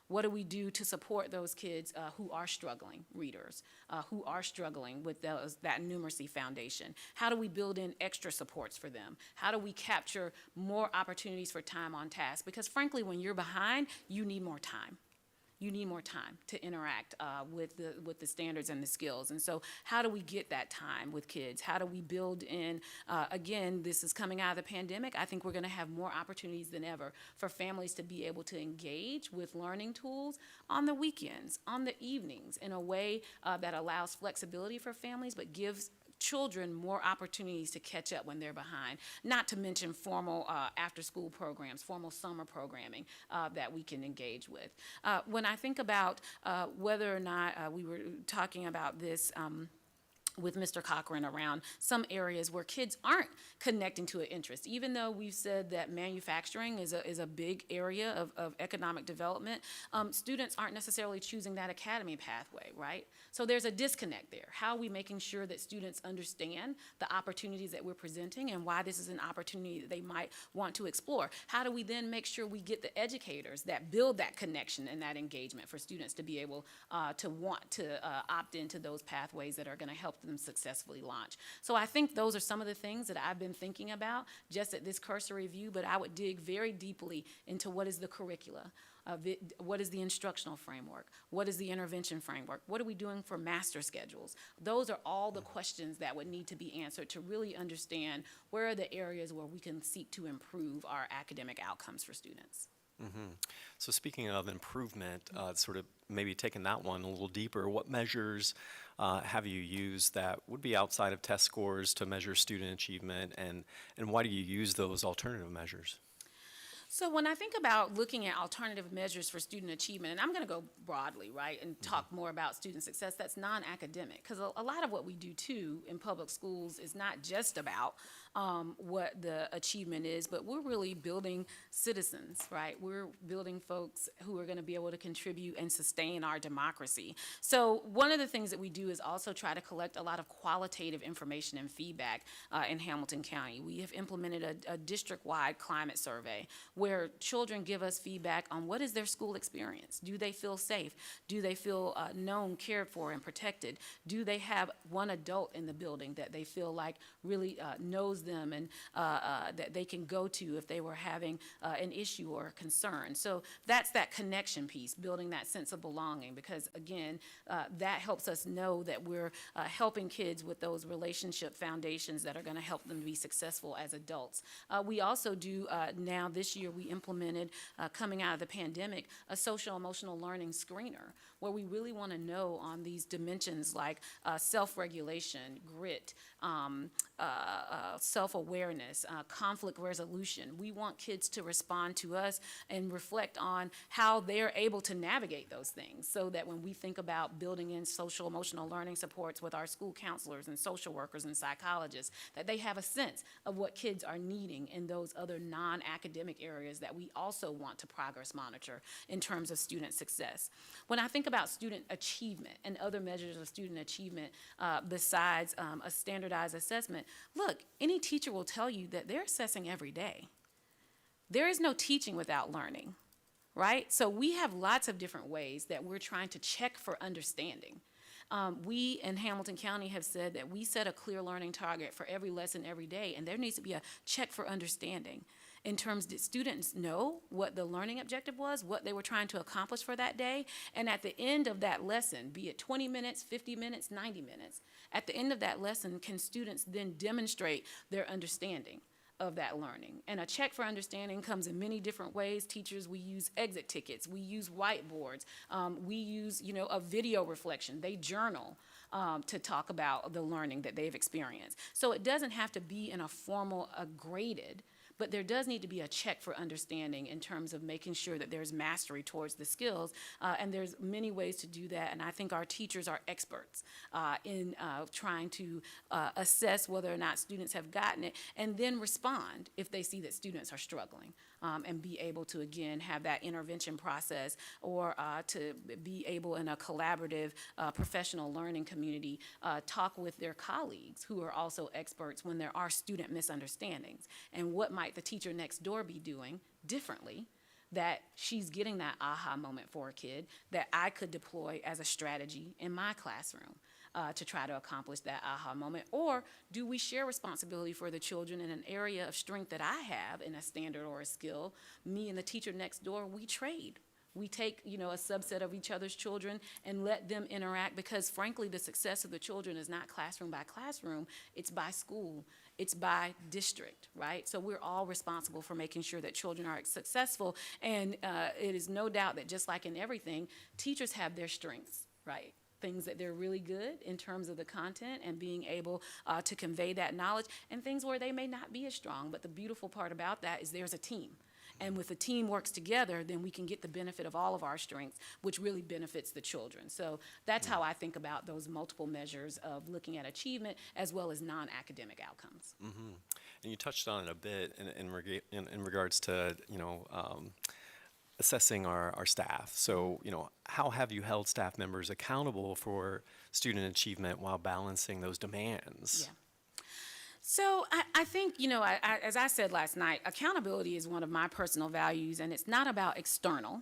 What do we do to support those kids who are struggling, readers, who are struggling with that numeracy foundation? How do we build in extra supports for them? How do we capture more opportunities for time on task? Because frankly, when you're behind, you need more time. You need more time to interact with the standards and the skills. And so how do we get that time with kids? How do we build in, again, this is coming out of the pandemic. I think we're going to have more opportunities than ever for families to be able to engage with learning tools on the weekends, on the evenings, in a way that allows flexibility for families, but gives children more opportunities to catch up when they're behind, not to mention formal after-school programs, formal summer programming that we can engage with. When I think about whether or not we were talking about this with Mr. Cochran around some areas where kids aren't connecting to an interest. Even though we've said that manufacturing is a big area of economic development, students aren't necessarily choosing that academy pathway, right? So there's a disconnect there. How are we making sure that students understand the opportunities that we're presenting and why this is an opportunity that they might want to explore? How do we then make sure we get the educators that build that connection and that engagement for students to be able to want to opt into those pathways that are going to help them successfully launch? So I think those are some of the things that I've been thinking about just at this cursory view, but I would dig very deeply into what is the curricula, what is the instructional framework, what is the intervention framework, what are we doing for master schedules? Those are all the questions that would need to be answered to really understand where are the areas where we can seek to improve our academic outcomes for students. Mm-hmm. So speaking of improvement, sort of maybe taking that one a little deeper, what measures have you used that would be outside of test scores to measure student achievement, and why do you use those alternative measures? So when I think about looking at alternative measures for student achievement, and I'm going to go broadly, right, and talk more about student success, that's non-academic, because a lot of what we do, too, in public schools is not just about what the achievement is, but we're really building citizens, right? We're building folks who are going to be able to contribute and sustain our democracy. So one of the things that we do is also try to collect a lot of qualitative information and feedback in Hamilton County. We have implemented a district-wide climate survey where children give us feedback on what is their school experience. Do they feel safe? Do they feel known, cared for, and protected? Do they have one adult in the building that they feel like really knows them and that they can go to if they were having an issue or a concern? So that's that connection piece, building that sense of belonging, because again, that helps us know that we're helping kids with those relationship foundations that are going to help them be successful as adults. We also do now this year we implemented, coming out of the pandemic, a social emotional learning screener where we really want to know on these dimensions like self-regulation, grit, self-awareness, conflict resolution. We want kids to respond to us and reflect on how they're able to navigate those things, so that when we think about building in social emotional learning supports with our school counselors and social workers and psychologists, that they have a sense of what kids are needing in those other non-academic areas that we also want to progress monitor in terms of student success. When I think about student achievement and other measures of student achievement besides a standardized assessment, look, any teacher will tell you that they're assessing every day. There is no teaching without learning, right? So we have lots of different ways that we're trying to check for understanding. We in Hamilton County have said that we set a clear learning target for every lesson every day, and there needs to be a check for understanding in terms that students know what the learning objective was, what they were trying to accomplish for that day, and at the end of that lesson, be it 20 minutes, 50 minutes, 90 minutes, at the end of that lesson, can students then demonstrate their understanding of that learning? And a check for understanding comes in many different ways. Teachers, we use exit tickets, we use whiteboards, we use, a video reflection. They journal to talk about the learning that they've experienced. So it doesn't have to be in a formal, graded, but there does need to be a check for understanding in terms of making sure that there's mastery towards the skills, and there's many ways to do that, and I think our teachers are experts in trying to assess whether or not students have gotten it, and then respond if they see that students are struggling, and be able to, again, have that intervention process, or to be able in a collaborative professional learning community talk with their colleagues who are also experts when there are student misunderstandings, and what might the teacher next door be doing differently that she's getting that aha moment for a kid that I could deploy as a strategy in my classroom to try to accomplish that aha moment? Or do we share responsibility for the children in an area of strength that I have in a standard or a skill? Me and the teacher next door, we trade. We take, a subset of each other's children and let them interact, because frankly, the success of the children is not classroom by classroom, it's by school, it's by district, right? So we're all responsible for making sure that children are successful, and it is no doubt that just like in everything, teachers have their strengths, right? Things that they're really good in terms of the content and being able to convey that knowledge, and things where they may not be as strong, but the beautiful part about that is there's a team. And with the team works together, then we can get the benefit of all of our strengths, which really benefits the children. So that's how I think about those multiple measures of looking at achievement as well as non-academic outcomes. Mm-hmm. And you touched on it a bit in regards to, assessing our staff. So, how have you held staff members accountable for student achievement while balancing those demands? Yeah. So I think, as I said last night, accountability is one of my personal values, and it's not about external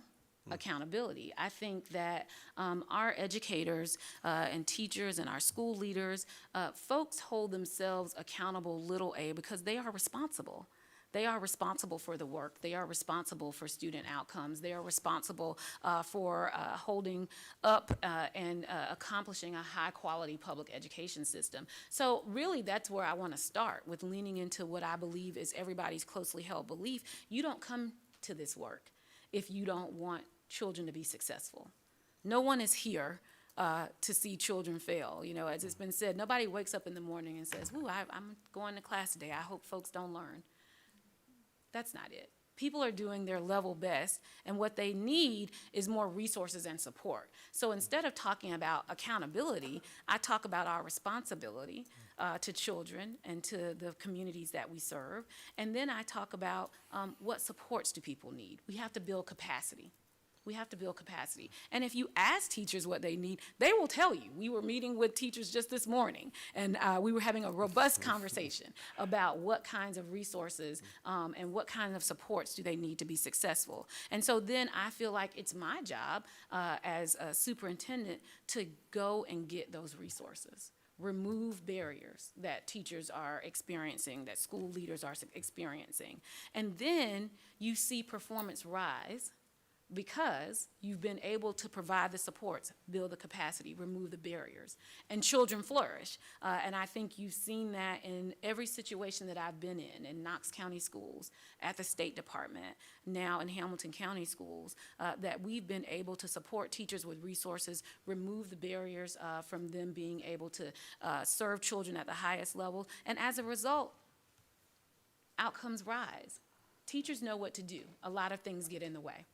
accountability. I think that our educators and teachers and our school leaders, folks hold themselves accountable, little a, because they are responsible. They are responsible for the work. They are responsible for student outcomes. They are responsible for holding up and accomplishing a high-quality public education system. So really, that's where I want to start, with leaning into what I believe is everybody's closely held belief. You don't come to this work if you don't want children to be successful. No one is here to see children fail. As it's been said, nobody wakes up in the morning and says, "Ooh, I'm going to class today. I hope folks don't learn." That's not it. People are doing their level best, and what they need is more resources and support. So instead of talking about accountability, I talk about our responsibility to children and to the communities that we serve. And then I talk about what supports do people need. We have to build capacity. We have to build capacity. And if you ask teachers what they need, they will tell you. We were meeting with teachers just this morning, and we were having a robust conversation about what kinds of resources and what kind of supports do they need to be successful. And so then I feel like it's my job as a superintendent to go and get those resources. Remove barriers that teachers are experiencing, that school leaders are experiencing. And then you see performance rise, because you've been able to provide the supports, build the capacity, remove the barriers, and children flourish. And I think you've seen that in every situation that I've been in Knox County schools, at the State Department, now in Hamilton County schools, that we've been able to support teachers with resources, remove the barriers from them being able to serve children at the highest level. And as a result, outcomes rise. Teachers know what to do. A lot of things get in the way.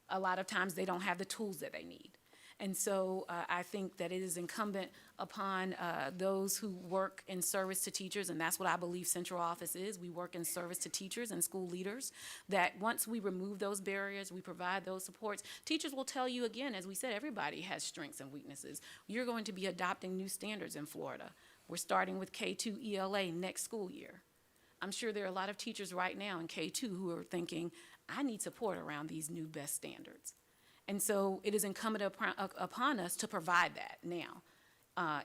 A lot of times they don't have the tools that they need. And so I think that it is incumbent upon those who work in service to teachers, and that's what I believe central office is. We work in service to teachers and school leaders, that once we remove those barriers, we provide those supports, teachers will tell you again, as we said, everybody has strengths and weaknesses. You're going to be adopting new standards in Florida. We're starting with K-2 ELA next school year. I'm sure there are a lot of teachers right now in K-2 who are thinking, I need support around these new best standards. And so it is incumbent upon us to provide that now.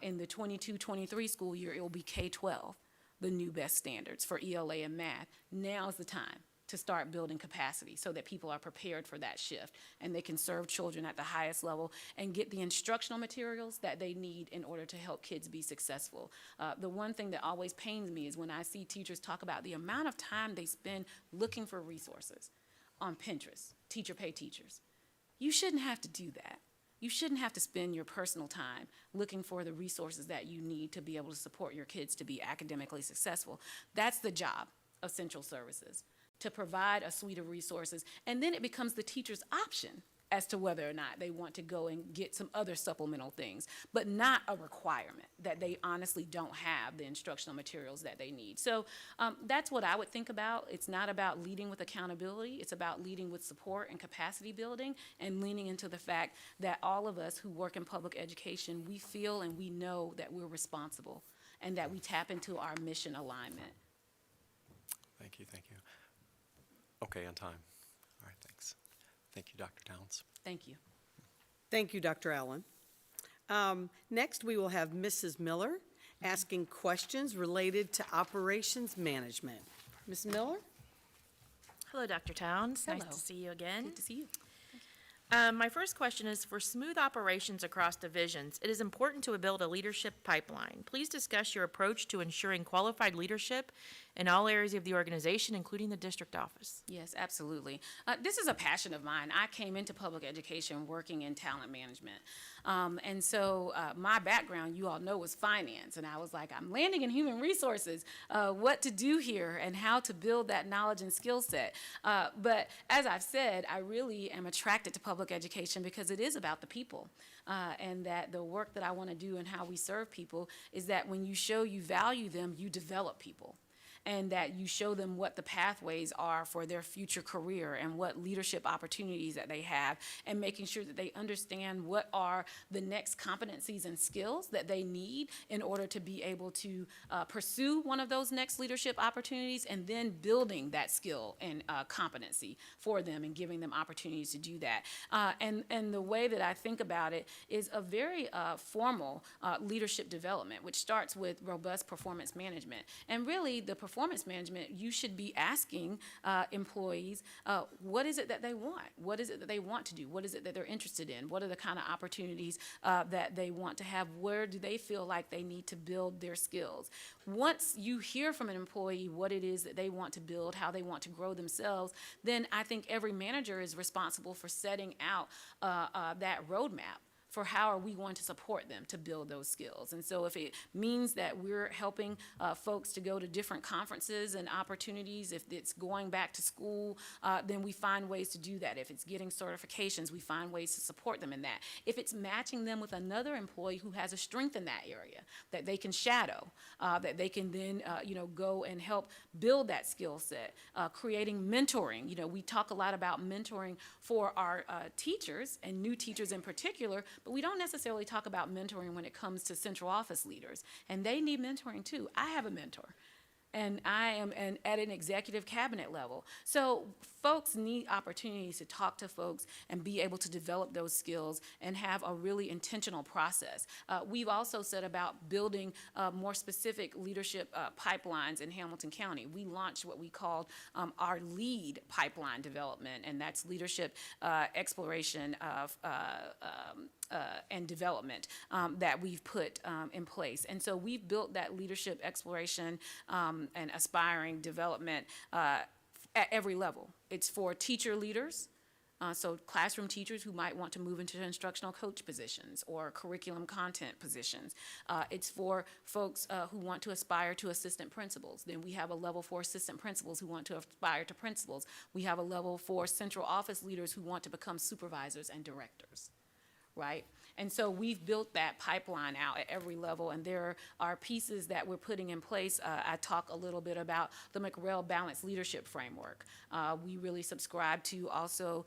In the 22-23 school year, it will be K-12, the new best standards for ELA and math. Now's the time to start building capacity so that people are prepared for that shift and they can serve children at the highest level and get the instructional materials that they need in order to help kids be successful. The one thing that always pains me is when I see teachers talk about the amount of time they spend looking for resources on Pinterest, teacher pay teachers. You shouldn't have to do that. You shouldn't have to spend your personal time looking for the resources that you need to be able to support your kids to be academically successful. That's the job of central services, to provide a suite of resources, and then it becomes the teacher's option as to whether or not they want to go and get some other supplemental things, but not a requirement that they honestly don't have the instructional materials that they need. So that's what I would think about. It's not about leading with accountability. It's about leading with support and capacity building and leaning into the fact that all of us who work in public education, we feel and we know that we're responsible and that we tap into our mission alignment. Thank you, thank you. Okay, on time. All right, thanks. Thank you, Dr. Towns. Thank you. Thank you, Dr. Allen. Next, we will have Mrs. Miller asking questions related to operations management. Ms. Miller? Hello, Dr. Towns. Hello. Nice to see you again. Good to see you. My first question is, for smooth operations across divisions, it is important to build a leadership pipeline. Please discuss your approach to ensuring qualified leadership in all areas of the organization, including the district office. Yes, absolutely. This is a passion of mine. I came into public education working in talent management. And so my background, you all know, was finance. And I was like, I'm landing in human resources, what to do here and how to build that knowledge and skill set. But as I've said, I really am attracted to public education because it is about the people. And that the work that I want to do and how we serve people is that when you show you value them, you develop people. And that you show them what the pathways are for their future career and what leadership opportunities that they have, and making sure that they understand what are the next competencies and skills that they need in order to be able to pursue one of those next leadership opportunities, and then building that skill and competency for them and giving them opportunities to do that. And the way that I think about it is a very formal leadership development, which starts with robust performance management. And really, the performance management, you should be asking employees, what is it that they want? What is it that they want to do? What is it that they're interested in? What are the kind of opportunities that they want to have? Where do they feel like they need to build their skills? Once you hear from an employee what it is that they want to build, how they want to grow themselves, then I think every manager is responsible for setting out that roadmap for how are we going to support them to build those skills. And so if it means that we're helping folks to go to different conferences and opportunities, if it's going back to school, then we find ways to do that. If it's getting certifications, we find ways to support them in that. If it's matching them with another employee who has a strength in that area that they can shadow, that they can then go and help build that skill set, creating mentoring. We talk a lot about mentoring for our teachers and new teachers in particular, but we don't necessarily talk about mentoring when it comes to central office leaders, and they need mentoring too. I have a mentor, and I am at an executive cabinet level. So folks need opportunities to talk to folks and be able to develop those skills and have a really intentional process. We've also set about building more specific leadership pipelines in Hamilton County. We launched what we called our LEAD pipeline development, and that's leadership exploration of and development that we've put in place. And so we've built that leadership exploration and aspiring development at every level. It's for teacher leaders, So classroom teachers who might want to move into instructional coach positions or curriculum content positions. It's for folks who want to aspire to assistant principals. Then we have a level for assistant principals who want to aspire to principals. We have a level for central office leaders who want to become supervisors and directors, right? And so we've built that pipeline out at every level, and there are pieces that we're putting in place. I talk a little bit about the McRail Balanced Leadership Framework. We really subscribe to also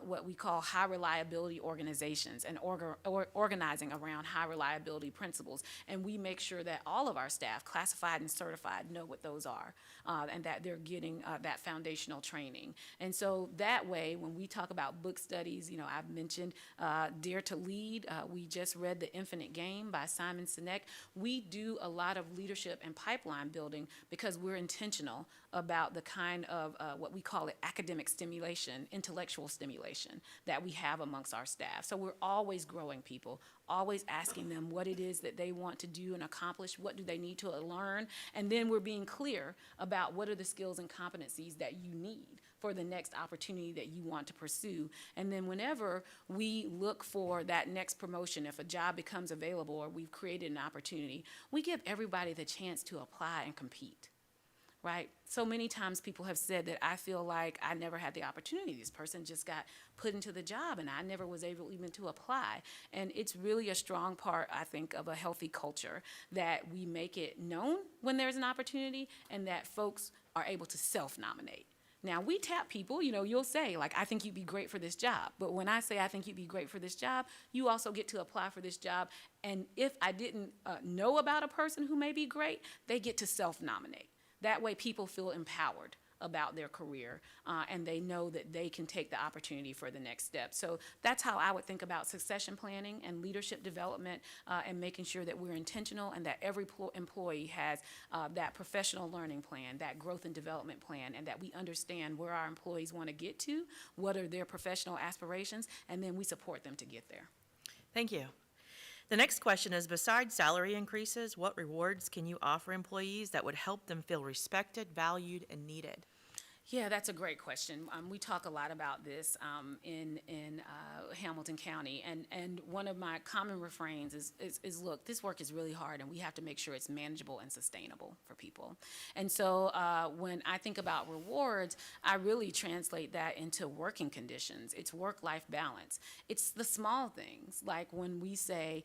what we call high reliability organizations and organizing around high reliability principles. And we make sure that all of our staff, classified and certified, know what those are, and that they're getting that foundational training. And so that way, when we talk about book studies, I've mentioned Dare to Lead. We just read The Infinite Game by Simon Sinek. We do a lot of leadership and pipeline building because we're intentional about the kind of what we call it academic stimulation, intellectual stimulation that we have amongst our staff. So we're always growing people, always asking them what it is that they want to do and accomplish, what do they need to learn, and then we're being clear about what are the skills and competencies that you need for the next opportunity that you want to pursue. And then whenever we look for that next promotion, if a job becomes available or we've created an opportunity, we give everybody the chance to apply and compete, right? So many times people have said that I feel like I never had the opportunity. This person just got put into the job and I never was able even to apply. And it's really a strong part, I think, of a healthy culture that we make it known when there's an opportunity and that folks are able to self-nominate. Now, we tap people, you'll say, like, I think you'd be great for this job. But when I say I think you'd be great for this job, you also get to apply for this job. And if I didn't know about a person who may be great, they get to self-nominate. That way people feel empowered about their career, and they know that they can take the opportunity for the next step. So that's how I would think about succession planning and leadership development, and making sure that we're intentional and that every employee has that professional learning plan, that growth and development plan, and that we understand where our employees want to get to, what are their professional aspirations, and then we support them to get there. Thank you. The next question is, besides salary increases, what rewards can you offer employees that would help them feel respected, valued, and needed? Yeah, that's a great question. We talk a lot about this in Hamilton County, and one of my common refrains is, look, this work is really hard, and we have to make sure it's manageable and sustainable for people. And so when I think about rewards, I really translate that into working conditions. It's work-life balance. It's the small things, like when we say,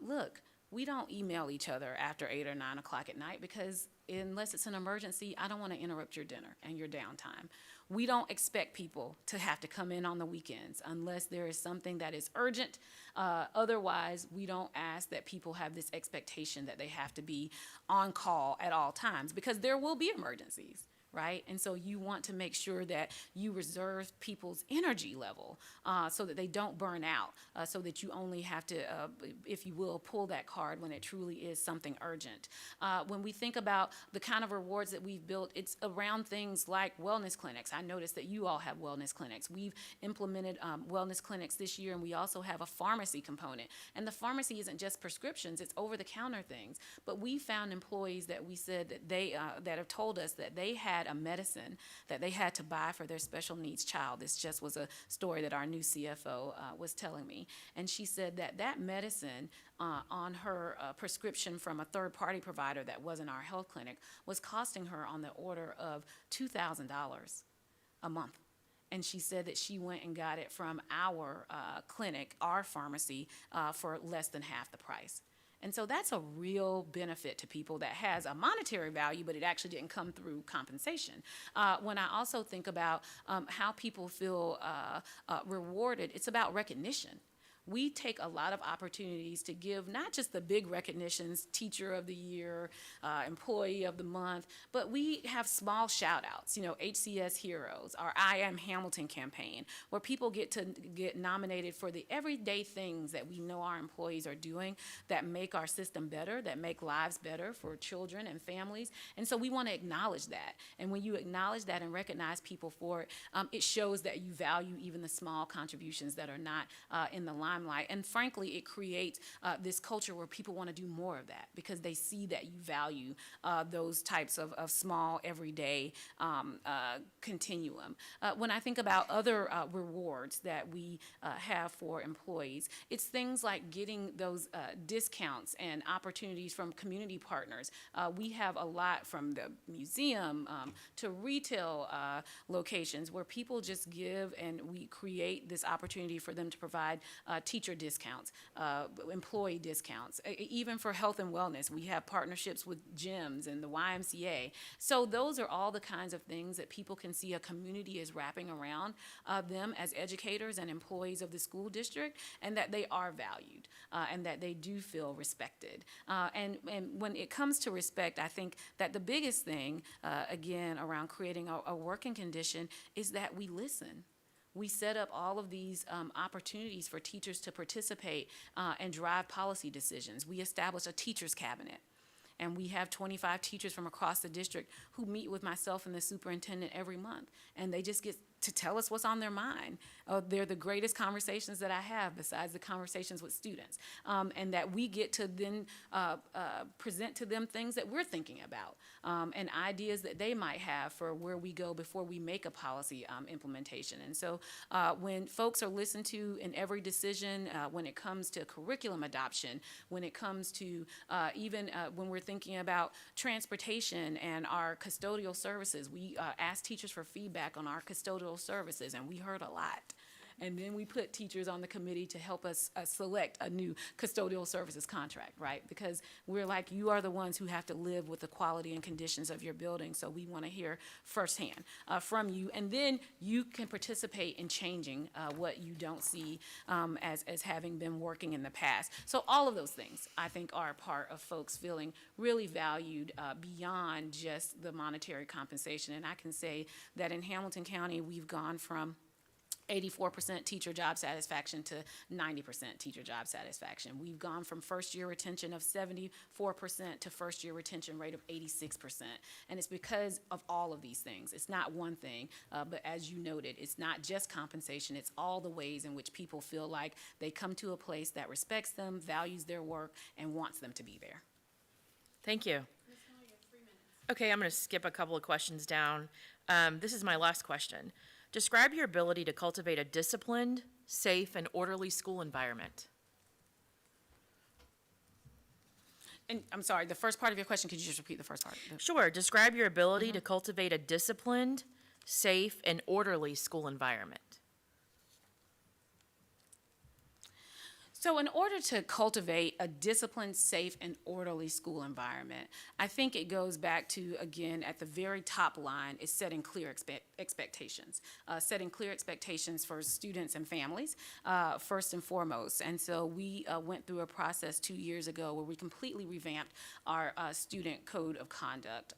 look, we don't email each other after 8 or 9 o'clock at night because unless it's an emergency, I don't want to interrupt your dinner and your downtime. We don't expect people to have to come in on the weekends unless there is something that is urgent. Otherwise, we don't ask that people have this expectation that they have to be on call at all times because there will be emergencies. Right? And so you want to make sure that you reserve people's energy level so that they don't burn out, so that you only have to, if you will, pull that card when it truly is something urgent. When we think about the kind of rewards that we've built, it's around things like wellness clinics. I noticed that you all have wellness clinics. We've implemented wellness clinics this year, and we also have a pharmacy component. And the pharmacy isn't just prescriptions, it's over-the-counter things. But we found employees that we said that they, that have told us that they had a medicine that they had to buy for their special needs child. This just was a story that our new CFO was telling me. And she said that that medicine on her prescription from a third-party provider that wasn't our health clinic was costing her on the order of $2,000 a month. And she said that she went and got it from our clinic, our pharmacy, for less than half the price. And so that's a real benefit to people that has a monetary value, but it actually didn't come through compensation. When I also think about how people feel rewarded, it's about recognition. We take a lot of opportunities to give not just the big recognitions, Teacher of the Year, Employee of the Month, but we have small shout outs, HCS Heroes, our I Am Hamilton campaign, where people get to get nominated for the everyday things that we know our employees are doing that make our system better, that make lives better for children and families. And so we want to acknowledge that. And when you acknowledge that and recognize people for it, it shows that you value even the small contributions that are not in the line. limelight. And frankly, it creates this culture where people want to do more of that because they see that you value those types of small, everyday continuum. When I think about other rewards that we have for employees, it's things like getting those discounts and opportunities from community partners. We have a lot from the museum to retail locations where people just give, and we create this opportunity for them to provide teacher discounts, employee discounts, even for health and wellness. We have partnerships with gyms and the YMCA. So those are all the kinds of things that people can see a community is wrapping around them as educators and employees of the school district, and that they are valued and that they do feel respected. And when it comes to respect, I think that the biggest thing, again, around creating a working condition is that we listen. We set up all of these opportunities for teachers to participate and drive policy decisions. We establish a teachers cabinet. And we have 25 teachers from across the district who meet with myself and the superintendent every month. And they just get to tell us what's on their mind. They're the greatest conversations that I have besides the conversations with students. And that we get to then present to them things that we're thinking about and ideas that they might have for where we go before we make a policy implementation. And so when folks are listened to in every decision, when it comes to curriculum adoption, when it comes to even when we're thinking about transportation and our custodial services, we ask teachers for feedback on our custodial services, and we heard a lot. And then we put teachers on the committee to help us select a new custodial services contract, right? Because we're like, you are the ones who have to live with the quality and conditions of your building, so we want to hear firsthand from you. And then you can participate in changing what you don't see as having been working in the past. So all of those things, I think, are a part of folks feeling really valued beyond just the monetary compensation. And I can say that in Hamilton County, we've gone from 84% teacher job satisfaction to 90% teacher job satisfaction. We've gone from first-year retention of 74% to first-year retention rate of 86%. And it's because of all of these things. It's not one thing, but as you noted, it's not just compensation. It's all the ways in which people feel like they come to a place that respects them, values their work, and wants them to be there. Thank you. Okay, I'm going to skip a couple of questions down. This is my last question. Describe your ability to cultivate a disciplined, safe, and orderly school environment. And I'm sorry, the first part of your question, could you just repeat the first part? Sure. Describe your ability to cultivate a disciplined, safe, and orderly school environment. So in order to cultivate a disciplined, safe, and orderly school environment, I think it goes back to, again, at the very top line is setting clear expectations. Setting clear expectations for students and families, first and foremost. And so we went through a process 2 years ago where we completely revamped our student code of conduct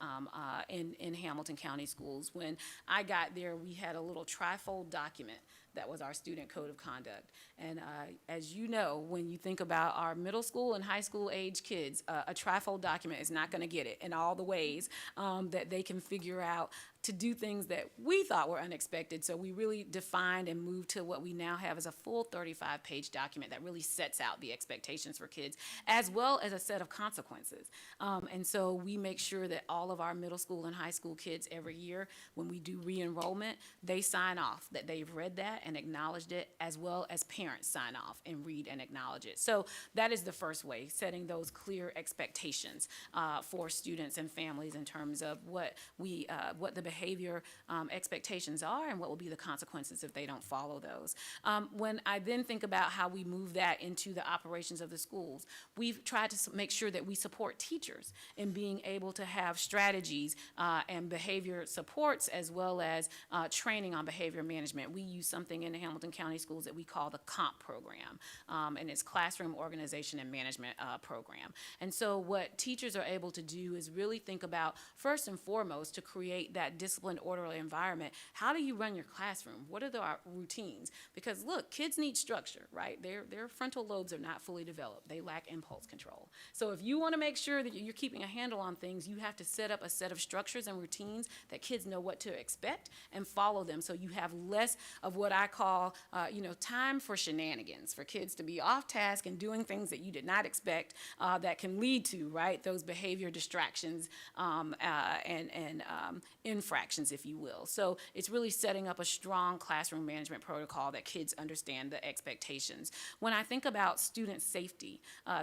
in Hamilton County Schools. When I got there, we had a little trifold document that was our student code of conduct. And as you know, when you think about our middle school and high school age kids, a trifold document is not going to get it in all the ways that they can figure out to do things that we thought were unexpected. So we really defined and moved to what we now have as a full 35-page document that really sets out the expectations for kids, as well as a set of consequences. And so we make sure that all of our middle school and high school kids every year, when we do re-enrollment, they sign off that they've read that and acknowledged it, as well as parents sign off and read and acknowledge it. So that is the first way, setting those clear expectations for students and families in terms of what the behavior expectations are and what will be the consequences if they don't follow those. When I then think about how we move that into the operations of the schools, we've tried to make sure that we support teachers in being able to have strategies and behavior supports, as well as training on behavior management. We use something in the Hamilton County Schools that we call the COMP program, and it's Classroom Organization and Management program. And so what teachers are able to do is really think about, first and foremost, to create that disciplined, orderly environment, how do you run your classroom? What are the routines? Because look, kids need structure, right? Their frontal lobes are not fully developed. They lack impulse control. So if you want to make sure that you're keeping a handle on things, you have to set up a set of structures and routines that kids know what to expect and follow them, so you have less of what I call, time for shenanigans, for kids to be off task and doing things that you did not expect, that can lead to, right, those behavior distractions and infractions, if you will. So it's really setting up a strong classroom management protocol that kids understand the expectations. When I think about student safety,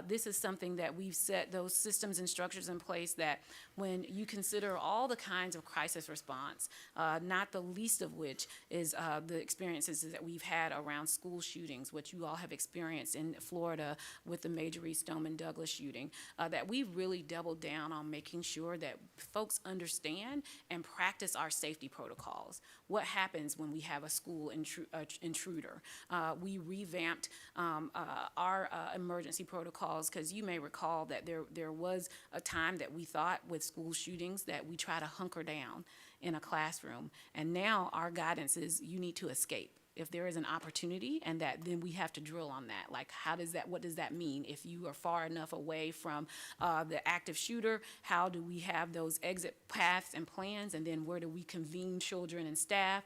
this is something that we've set those systems and structures in place that when you consider all the kinds of crisis response, not the least of which is the experiences that we've had around school shootings, which you all have experienced in Florida with the Major Reese Stoneman Douglas shooting, that we've really doubled down on making sure that folks understand and practice our safety protocols. What happens when we have a school intruder? We revamped our emergency protocols, because you may recall that there was a time that we thought with school shootings that we try to hunker down in a classroom. And now our guidance is you need to escape if there is an opportunity, and that then we have to drill on that. Like, what does that mean? If you are far enough away from the active shooter, how do we have those exit paths and plans? And then where do we convene children and staff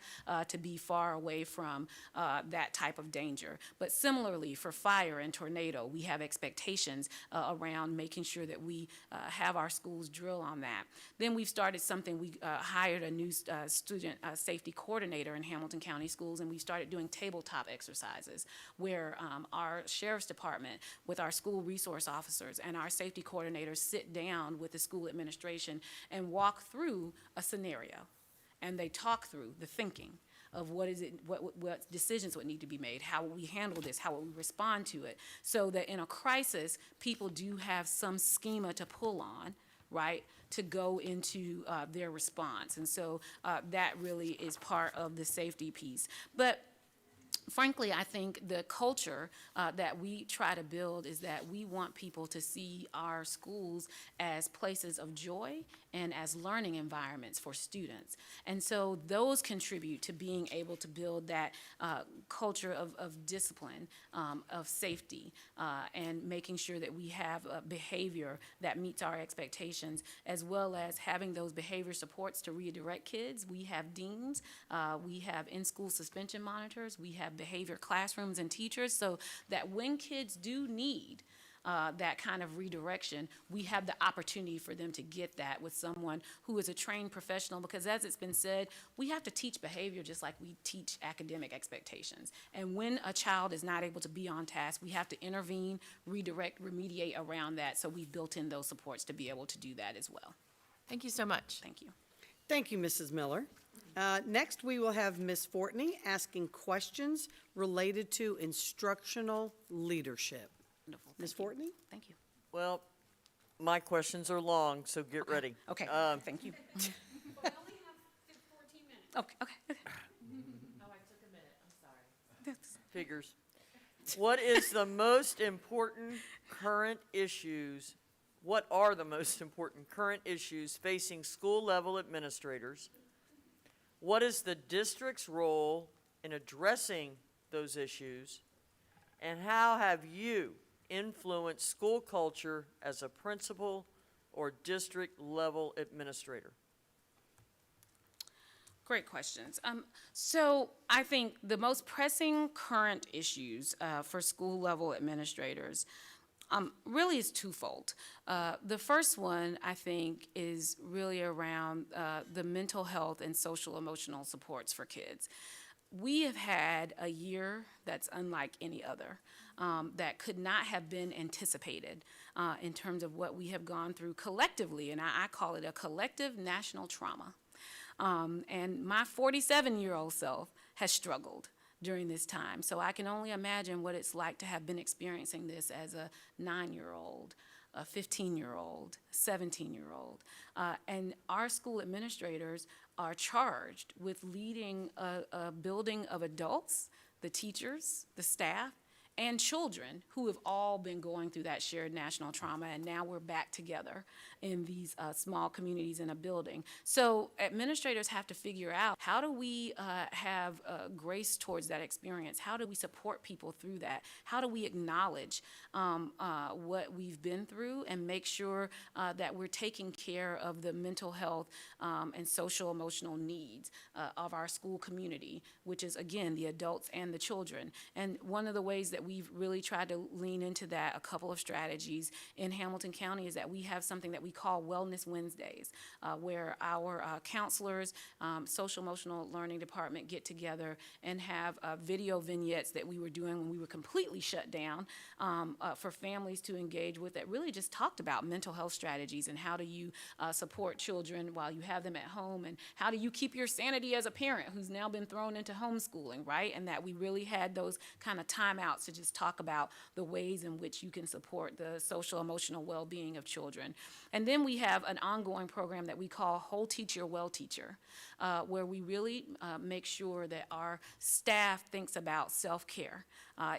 to be far away from that type of danger? But similarly, for fire and tornado, we have expectations around making sure that we have our schools drill on that. Then we've started something, we hired a new student safety coordinator in Hamilton County Schools, and we started doing tabletop exercises where our sheriff's department with our school resource officers and our safety coordinators sit down with the school administration and walk through a scenario. And they talk through the thinking of what decisions would need to be made, how will we handle this, how will we respond to it, so that in a crisis, people do have some schema to pull on, right, to go into their response. And so that really is part of the safety piece. But frankly, I think the culture that we try to build is that we want people to see our schools as places of joy and as learning environments for students. And so those contribute to being able to build that culture of discipline, of safety, and making sure that we have a behavior that meets our expectations, as well as having those behavior supports to redirect kids. We have deans, we have in-school suspension monitors, we have behavior classrooms and teachers, so that when kids do need that kind of redirection, we have the opportunity for them to get that with someone who is a trained professional, because as it's been said, we have to teach behavior just like we teach academic expectations. And when a child is not able to be on task, we have to intervene, redirect, remediate around that, so we've built in those supports to be able to do that as well. Thank you so much. Thank you. Thank you, Mrs. Miller. Next, we will have Ms. Fortney asking questions related to instructional leadership. Wonderful. Ms. Fortney? Thank you. Well, my questions are long, so get ready. Okay, thank you. We only have 14 minutes. Okay. Oh, I took a minute, I'm sorry. Figures. What is the most important current issues? What are the most important current issues facing school-level administrators? What is the district's role in addressing those issues? And how have you influenced school culture as a principal or district-level administrator? Great questions. So I think the most pressing current issues for school-level administrators really is twofold. The first one, I think, is really around the mental health and social emotional supports for kids. We have had a year that's unlike any other, that could not have been anticipated in terms of what we have gone through collectively, and I call it a collective national trauma. And my 47-year-old self has struggled during this time, so I can only imagine what it's like to have been experiencing this as a 9-year-old, a 15-year-old, 17-year-old. And our school administrators are charged with leading a building of adults, the teachers, the staff, and children who have all been going through that shared national trauma, and now we're back together in these small communities in a building. So administrators have to figure out, how do we have grace towards that experience? How do we support people through that? How do we acknowledge what we've been through and make sure that we're taking care of the mental health and social emotional needs of our school community, which is, again, the adults and the children. And one of the ways that we've really tried to lean into that, a couple of strategies in Hamilton County, is that we have something that we call Wellness Wednesdays, where our counselors, social emotional learning department get together and have video vignettes that we were doing when we were completely shut down for families to engage with, that really just talked about mental health strategies and how do you support children while you have them at home, and how do you keep your sanity as a parent who's now been thrown into homeschooling, right? And that we really had those kind of timeouts to just talk about the ways in which you can support the social emotional well-being of children. And then we have an ongoing program that we call Whole Teacher, Well Teacher, where we really make sure that our staff thinks about self-care.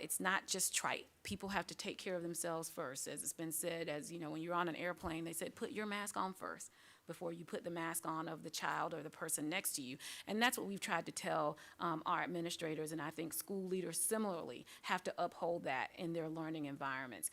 It's not just trite. People have to take care of themselves first. As it's been said, as you know, when you're on an airplane, they said, put your mask on first before you put the mask on of the child or the person next to you. And that's what we've tried to tell our administrators, and I think school leaders similarly have to uphold that in their learning environments.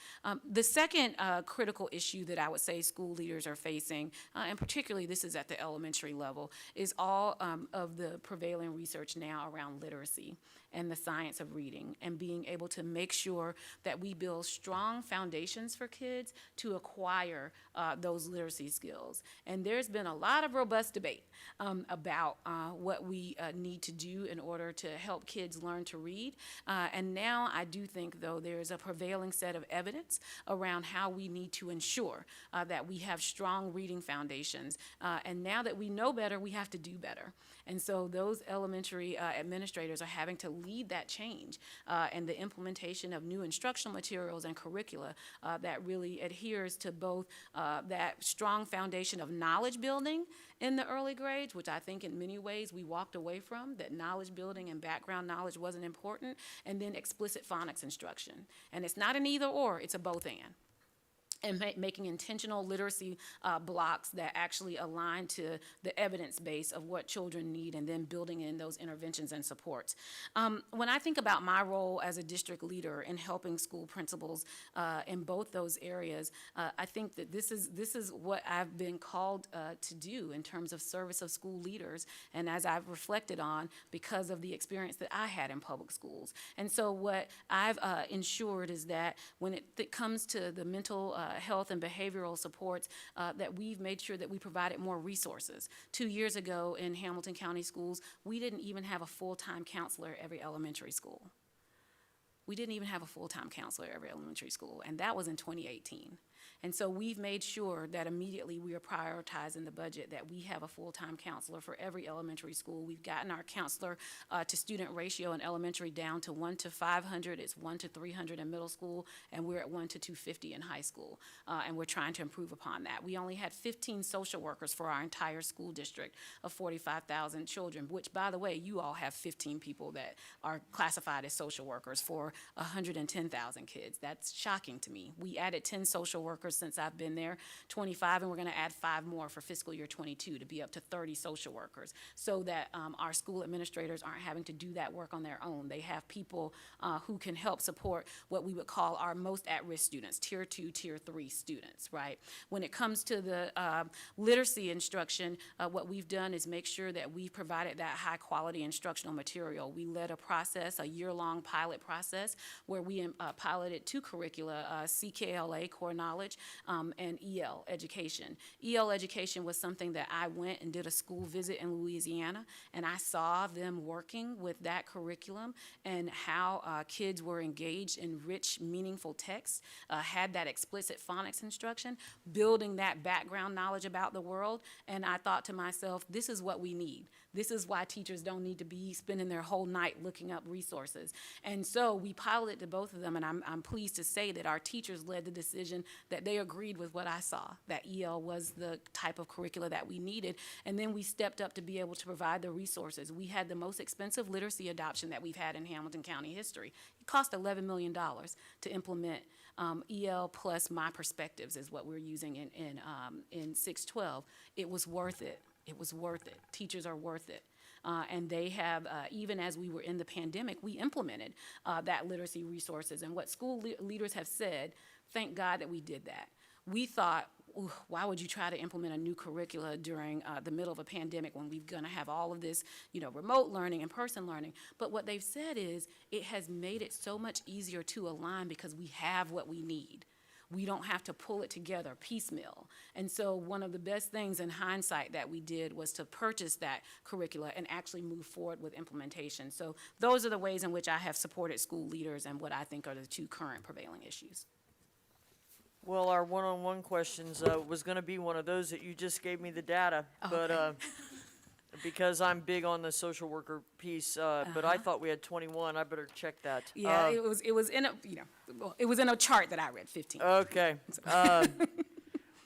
The second critical issue that I would say school leaders are facing, and particularly this is at the elementary level, is all of the prevailing research now around literacy and the science of reading, and being able to make sure that we build strong foundations for kids to acquire those literacy skills. And there's been a lot of robust debate about what we need to do in order to help kids learn to read. And now I do think, though, there's a prevailing set of evidence around how we need to ensure that we have strong reading foundations. And now that we know better, we have to do better. And so those elementary administrators are having to lead that change and the implementation of new instructional materials and curricula that really adheres to both that strong foundation of knowledge building in the early grades, which I think in many ways we walked away from, that knowledge building and background knowledge wasn't important, and then explicit phonics instruction. And it's not an either or, it's a both and making intentional literacy blocks that actually align to the evidence base of what children need, and then building in those interventions and supports. When I think about my role as a district leader in helping school principals in both those areas, I think that this is what I've been called to do in terms of service of school leaders, and as I've reflected on because of the experience that I had in public schools. And so what I've ensured is that when it comes to the mental health and behavioral supports, that we've made sure that we provided more resources. 2 years ago in Hamilton County Schools, we didn't even have a full-time counselor at every elementary school. We didn't even have a full-time counselor at every elementary school, and that was in 2018. And so we've made sure that immediately we are prioritizing the budget, that we have a full-time counselor for every elementary school. We've gotten our counselor to student ratio in elementary down to 1 to 500. It's 1 to 300 in middle school, and we're at 1 to 250 in high school. And we're trying to improve upon that. We only had 15 social workers for our entire school district of 45,000 children, which, by the way, you all have 15 people that are classified as social workers for 110,000 kids. That's shocking to me. We added 10 social workers since I've been there, 25, and we're going to add 5 more for fiscal year 22 to be up to 30 social workers, so that our school administrators aren't having to do that work on their own. They have people who can help support what we would call our most at-risk students, tier 2, tier 3 students, right? When it comes to the literacy instruction, what we've done is make sure that we've provided that high-quality instructional material. We led a process, a year-long pilot process, where we piloted 2 curricula, CKLA, core knowledge, and EL education. EL education was something that I went and did a school visit in Louisiana, and I saw them working with that curriculum and how kids were engaged in rich, meaningful text, had that explicit phonics instruction, building that background knowledge about the world, and I thought to myself, this is what we need. This is why teachers don't need to be spending their whole night looking up resources. And so we piloted both of them, and I'm pleased to say that our teachers led the decision that they agreed with what I saw, that EL was the type of curricula that we needed. And then we stepped up to be able to provide the resources. We had the most expensive literacy adoption that we've had in Hamilton County history. It cost $11 million to implement EL plus My Perspectives is what we're using in 612. It was worth it. It was worth it. Teachers are worth it. And they have, even as we were in the pandemic, we implemented that literacy resources. And what school leaders have said, thank God that we did that. We thought, ooh, why would you try to implement a new curricula during the middle of a pandemic when we're going to have all of this, remote learning, in-person learning? But what they've said is it has made it so much easier to align because we have what we need. We don't have to pull it together piecemeal. And so one of the best things in hindsight that we did was to purchase that curricula and actually move forward with implementation. So those are the ways in which I have supported school leaders and what I think are the two current prevailing issues. Well, our one-on-one questions was going to be one of those that you just gave me the data, but because I'm big on the social worker piece, but I thought we had 21. I better check that. Yeah, it was in a it was in a chart that I read 15. Okay.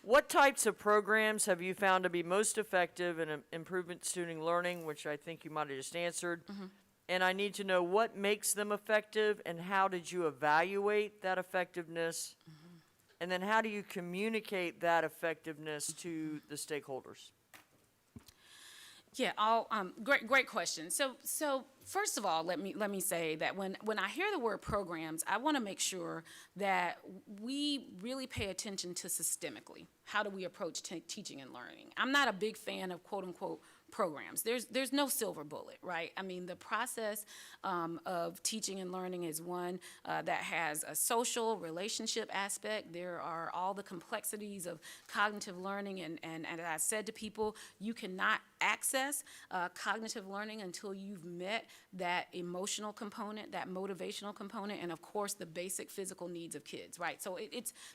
What types of programs have you found to be most effective in improvement student learning, which I think you might have just answered? And I need to know what makes them effective and how did you evaluate that effectiveness? And then how do you communicate that effectiveness to the stakeholders? Yeah, great question. So first of all, let me say that when I hear the word programs, I want to make sure that we really pay attention to systemically. How do we approach teaching and learning? I'm not a big fan of quote unquote programs. There's no silver bullet, right? I mean, the process of teaching and learning is one that has a social relationship aspect. There are all the complexities of cognitive learning, and as I said to people, you cannot access cognitive learning until you've met that emotional component, that motivational component, and of course the basic physical needs of kids, right? So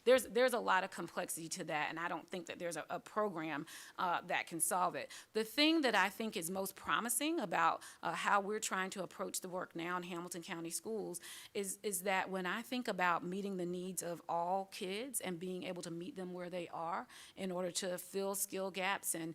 there's a lot of complexity to that, and I don't think that there's a program that can solve it. The thing that I think is most promising about how we're trying to approach the work now in Hamilton County Schools is that when I think about meeting the needs of all kids and being able to meet them where they are in order to fill skill gaps and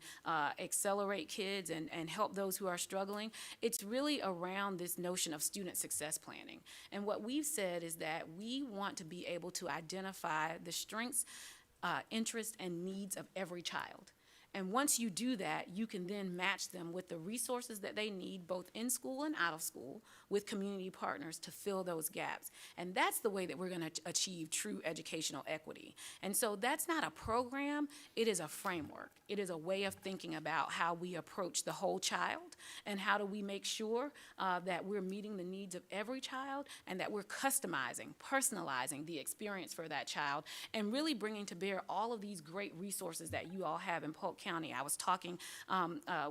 accelerate kids and help those who are struggling, it's really around this notion of student success planning. And what we've said is that we want to be able to identify the strengths, interests, and needs of every child. And once you do that, you can then match them with the resources that they need, both in school and out of school, with community partners to fill those gaps. And that's the way that we're going to achieve true educational equity. And so that's not a program, it is a framework. It is a way of thinking about how we approach the whole child and how do we make sure that we're meeting the needs of every child and that we're customizing, personalizing the experience for that child and really bringing to bear all of these great resources that you all have in Polk County. I was talking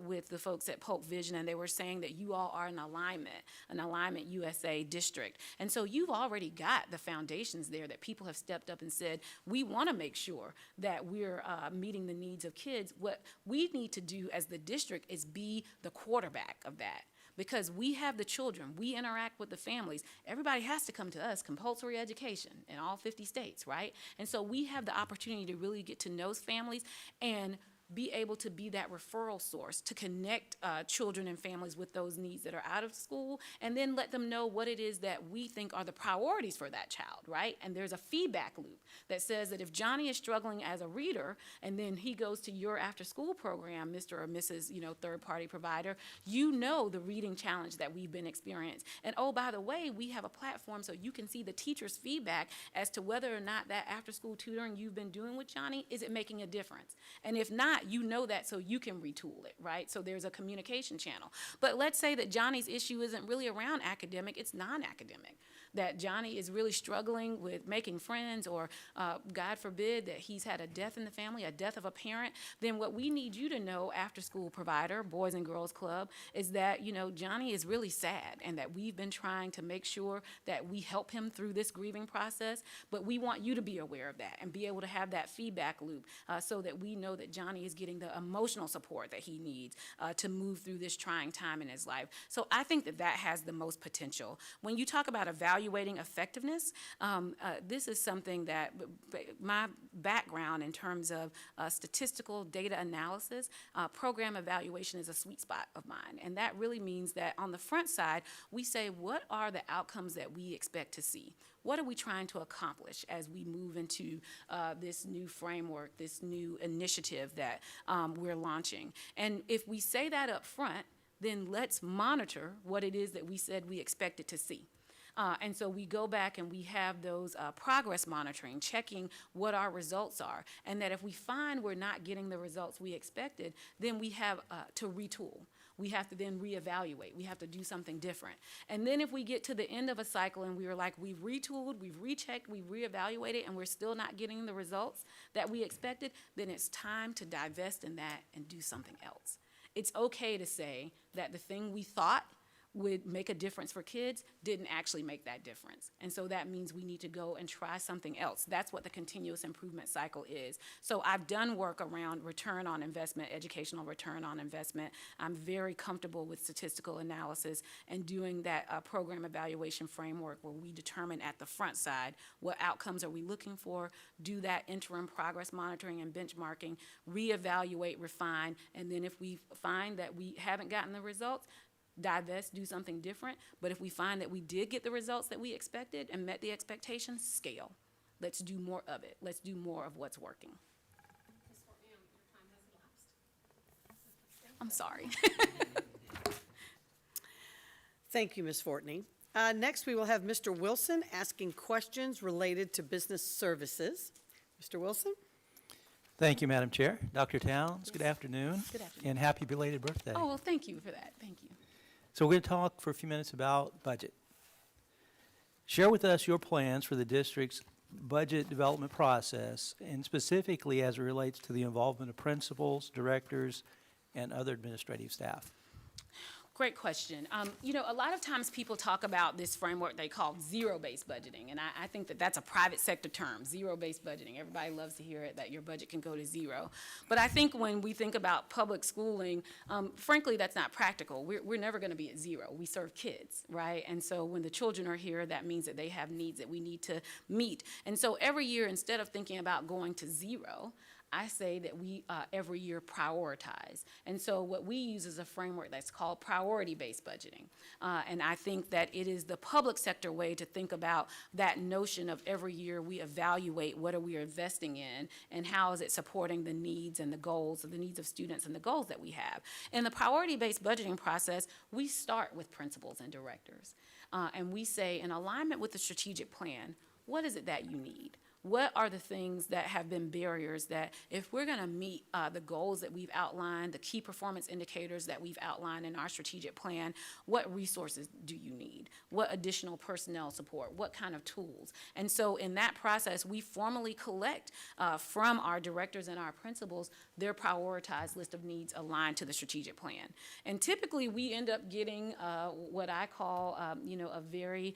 with the folks at Polk Vision, and they were saying that you all are an Alignment USA district. And so you've already got the foundations there that people have stepped up and said, we want to make sure that we're meeting the needs of kids. What we need to do as the district is be the quarterback of that. Because we have the children, we interact with the families. Everybody has to come to us, compulsory education in all 50 states, right? And so we have the opportunity to really get to know families and be able to be that referral source to connect children and families with those needs that are out of school, and then let them know what it is that we think are the priorities for that child, right? And there's a feedback loop that says that if Johnny is struggling as a reader, and then he goes to your after-school program, Mr. or Mrs., third-party provider, you know the reading challenge that we've been experiencing. And oh, by the way, we have a platform so you can see the teacher's feedback as to whether or not that after-school tutoring you've been doing with Johnny, is it making a difference? And if not, you know that so you can retool it, right? So there's a communication channel. But let's say that Johnny's issue isn't really around academic, it's non-academic. That Johnny is really struggling with making friends, or God forbid that he's had a death in the family, a death of a parent, then what we need you to know, after school provider, Boys and Girls Club, is that, Johnny is really sad, and that we've been trying to make sure that we help him through this grieving process, but we want you to be aware of that and be able to have that feedback loop so that we know that Johnny importantly, is getting the emotional support that he needs to move through this trying time in his life. So I think that that has the most potential. When you talk about evaluating effectiveness, this is something that my background in terms of statistical data analysis, program evaluation is a sweet spot of mine. And that really means that on the front side, we say, what are the outcomes that we expect to see? What are we trying to accomplish as we move into this new framework, this new initiative that we're launching? And if we say that up front, then let's monitor what it is that we said we expected to see. And so we go back and we have those progress monitoring, checking what our results are. And that if we find we're not getting the results we expected, then we have to retool. We have to then reevaluate. We have to do something different. And then if we get to the end of a cycle and we were like, we've retooled, we've rechecked, we've reevaluated, and we're still not getting the results that we expected, then it's time to divest in that and do something else. It's okay to say that the thing we thought would make a difference for kids didn't actually make that difference. And so that means we need to go and try something else. That's what the continuous improvement cycle is. So I've done work around return on investment, educational return on investment. I'm very comfortable with statistical analysis and doing that program evaluation framework where we determine at the front side what outcomes are we looking for, do that interim progress monitoring and benchmarking, reevaluate, refine, and then if we find that we haven't gotten the results, divest, do something different. But if we find that we did get the results that we expected and met the expectations, scale. Let's do more of it. Let's do more of what's working. Ms. Fortney, your time has elapsed. I'm sorry. Thank you, Ms. Fortney. Next, we will have Mr. Wilson asking questions related to business services. Mr. Wilson? Thank you, Madam Chair. Dr. Towns, good afternoon. Good afternoon. And happy belated birthday. Oh, well, thank you for that. Thank you. So we're going to talk for a few minutes about budget. Share with us your plans for the district's budget development process, and specifically as it relates to the involvement of principals, directors, and other administrative staff. Great question. You know, a lot of times people talk about this framework they call zero-based budgeting, and I think that that's a private sector term, zero-based budgeting. Everybody loves to hear it, that your budget can go to zero. But I think when we think about public schooling, frankly, that's not practical. We're never going to be at zero. We serve kids, right? And so when the children are here, that means that they have needs that we need to meet. And so every year, instead of thinking about going to zero, I say that we every year prioritize. And so what we use is a framework that's called priority-based budgeting. And I think that it is the public sector way to think about that notion of every year we evaluate what are we investing in and how is it supporting the needs and the goals, the needs of students and the goals that we have. In the priority-based budgeting process, we start with principals and directors. And we say, in alignment with the strategic plan, what is it that you need? What are the things that have been barriers that if we're going to meet the goals that we've outlined, the key performance indicators that we've outlined in our strategic plan, what resources do you need? What additional personnel support? What kind of tools? And so in that process, we formally collect from our directors and our principals their prioritized list of needs aligned to the strategic plan. And typically we end up getting what I call, you know, a very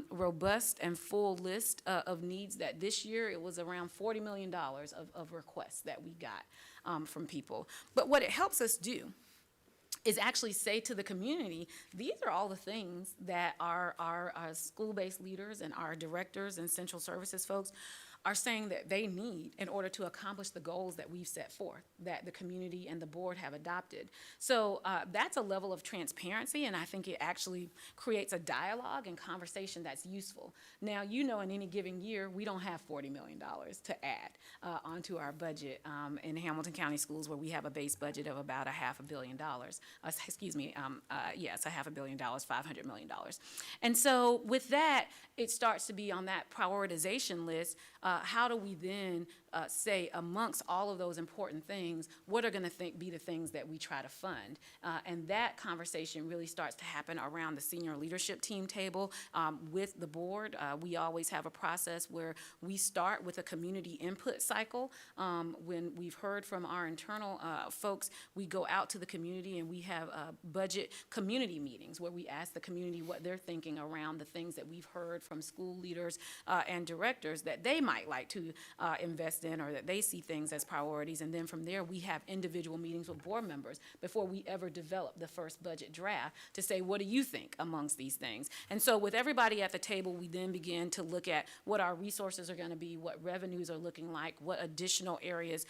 robust and full list of needs that this year it was around $40 million of requests that we got from people. But what it helps us do is actually say to the community, these are all the things that our school-based leaders and our directors and central services folks are saying that they need in order to accomplish the goals that we've set forth, that the community and the board have adopted. So that's a level of transparency, and I think it actually creates a dialogue and conversation that's useful. Now, you know, in any given year, we don't have $40 million to add onto our budget in Hamilton County Schools, where we have a base budget of about $500 million. Yes, $500 million, $500 million. And so with that, it starts to be on that prioritization list. How do we then say amongst all of those important things, what are going to be the things that we try to fund? And that conversation really starts to happen around the senior leadership team table with the board. We always have a process where we start with a community input cycle. When we've heard from our internal folks, we go out to the community and we have budget community meetings where we ask the community what they're thinking around the things that we've heard from school leaders and directors that they might like to invest within, or that they see things as priorities. And then from there, we have individual meetings with board members before we ever develop the first budget draft to say, what do you think amongst these things? And so with everybody at the table, we then begin to look at what our resources are going to be, what revenues are looking like, what additional areas,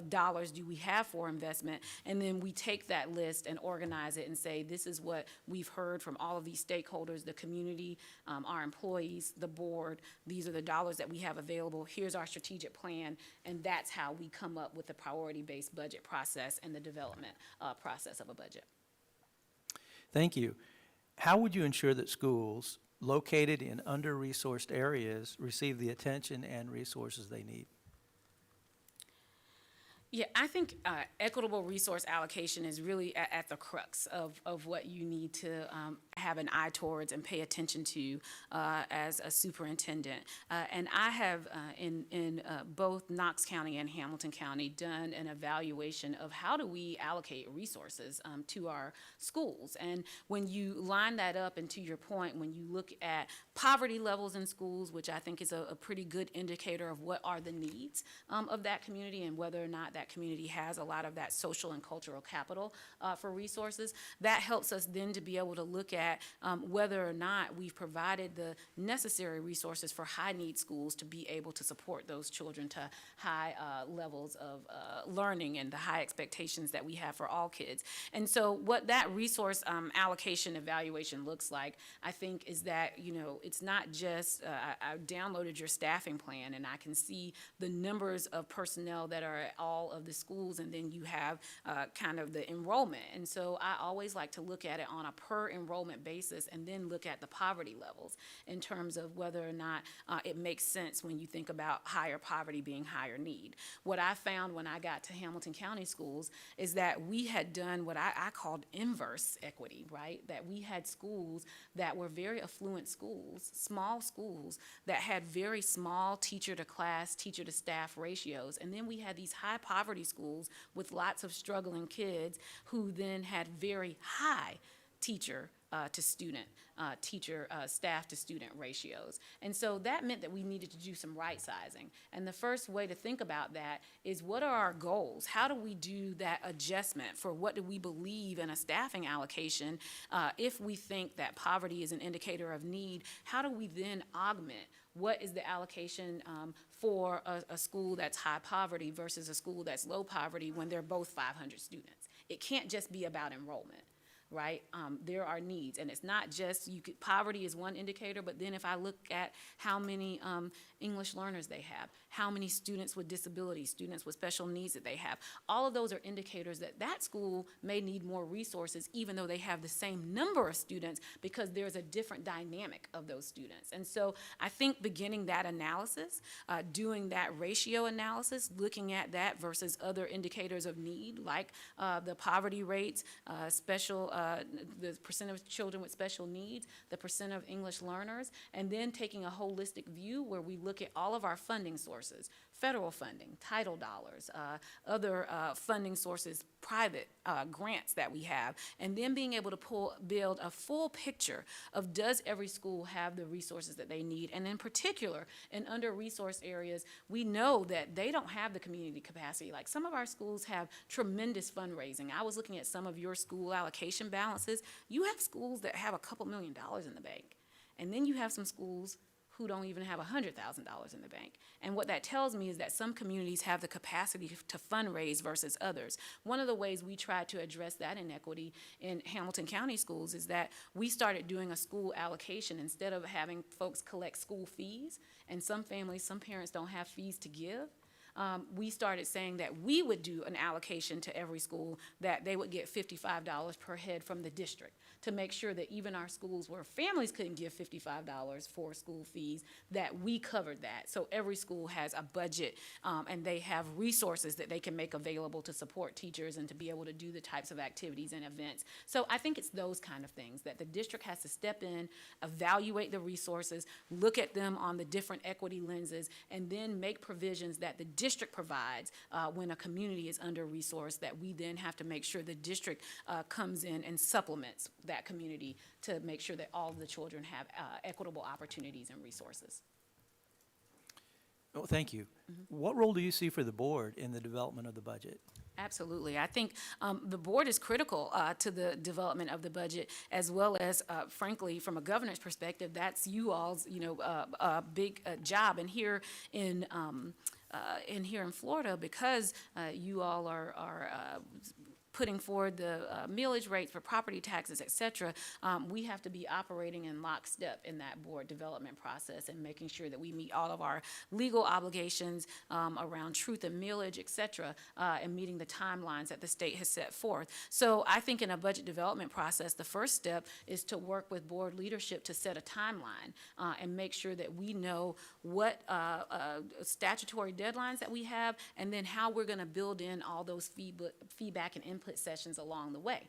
dollars do we have for investment, and then we take that list and organize it and say, this is what we've heard from all of these stakeholders, the community, our employees, the board. These are the dollars that we have available. Here's our strategic plan, and that's how we come up with the priority-based budget process and the development process of a budget. Thank you. How would you ensure that schools located in under-resourced areas receive the attention and resources they need? Yeah, I think equitable resource allocation is really at the crux of what you need to have an eye towards and pay attention to as a superintendent. And I have, in both Knox County and Hamilton County, done an evaluation of how do we allocate resources to our schools. And when you line that up, and to your point, when you look at poverty levels in schools, which I think is a pretty good indicator of what are the needs of that community and whether or not that community has a lot of that social and cultural capital for resources, that helps us then to be able to look at whether or not we've provided the necessary resources for high-need schools to be able to support those children to high levels of learning and the high expectations that we have for all kids. And so what that resource allocation evaluation looks like, I think, is that, you know, it's not just, I downloaded your staffing plan, and I can see the numbers of personnel that are at all of the schools, and then you have kind of the enrollment. And so I always like to look at it on a per enrollment basis and then look at the poverty levels in terms of whether or not it makes sense when you think about higher poverty being higher need. What I found when I got to Hamilton County schools is that we had done what I called inverse equity, right? That we had schools that were very affluent schools, small schools that had very small teacher to class, teacher to staff ratios. And then we had these high poverty schools with lots of struggling kids who then had very high teacher to student, staff to student ratios. And so that meant that we needed to do some right sizing. And the first way to think about that is, what are our goals? How do we do that adjustment for what do we believe in a staffing allocation? If we think that poverty is an indicator of need, how do we then augment what is the allocation for a school that's high poverty versus a school that's low poverty when they're both 500 students? It can't just be about enrollment, right? There are needs, and it's not just, poverty is one indicator, but then if I look at how many English learners they have, how many students with disabilities, students with special needs that they have, all of those are indicators that that school may need more resources even though they have the same number of students, because there's a different dynamic of those students. And so I think beginning that analysis, doing that ratio analysis, looking at that versus other indicators of need, like the poverty rates, the percent of children with special needs, the percent of English learners, and then taking a holistic view where we look at all of our funding sources, federal funding, title dollars, other funding sources, private grants that we have, and then being able to build a full picture of, does every school have the resources that they need? And in particular, in under-resourced areas, we know that they don't have the community capacity. Like, some of our schools have tremendous fundraising. I was looking at some of your school allocation balances. You have schools that have a couple $1 million in the bank. And then you have some schools who don't even have $100,000 in the bank. And what that tells me is that some communities have the capacity to fundraise versus others. One of the ways we try to address that inequity in Hamilton County schools is that we started doing a school allocation instead of having folks collect school fees. And some families, some parents don't have fees to give. We started saying that we would do an allocation to every school, that they would get $55 per head from the district, to make sure that even our schools where families couldn't give $55 for school fees, that we covered that. So every school has a budget, and they have resources that they can make available to support teachers and to be able to do the types of activities and events. So I think it's those kind of things that the district has to step in, evaluate the resources, look at them on the different equity lenses, and then make provisions that the district provides when a community is under-resourced, that we then have to make sure the district comes in and supplements that community to make sure that all of the children have equitable opportunities and resources. Oh, thank you. What role do you see for the board in the development of the budget? Absolutely. I think the board is critical to the development of the budget, as well as, frankly, from a governor's perspective, that's you all's, big job. And here in Florida, because you all are putting forward the millage rates for property taxes, et cetera, we have to be operating in lockstep in that board development process and making sure that we meet all of our legal obligations around truth and millage, et cetera, and meeting the timelines that the state has set forth. So I think in a budget development process, the first step is to work with board leadership to set a timeline and make sure that we know what statutory deadlines that we have, and then how we're going to build in all those feedback and input sessions along the way.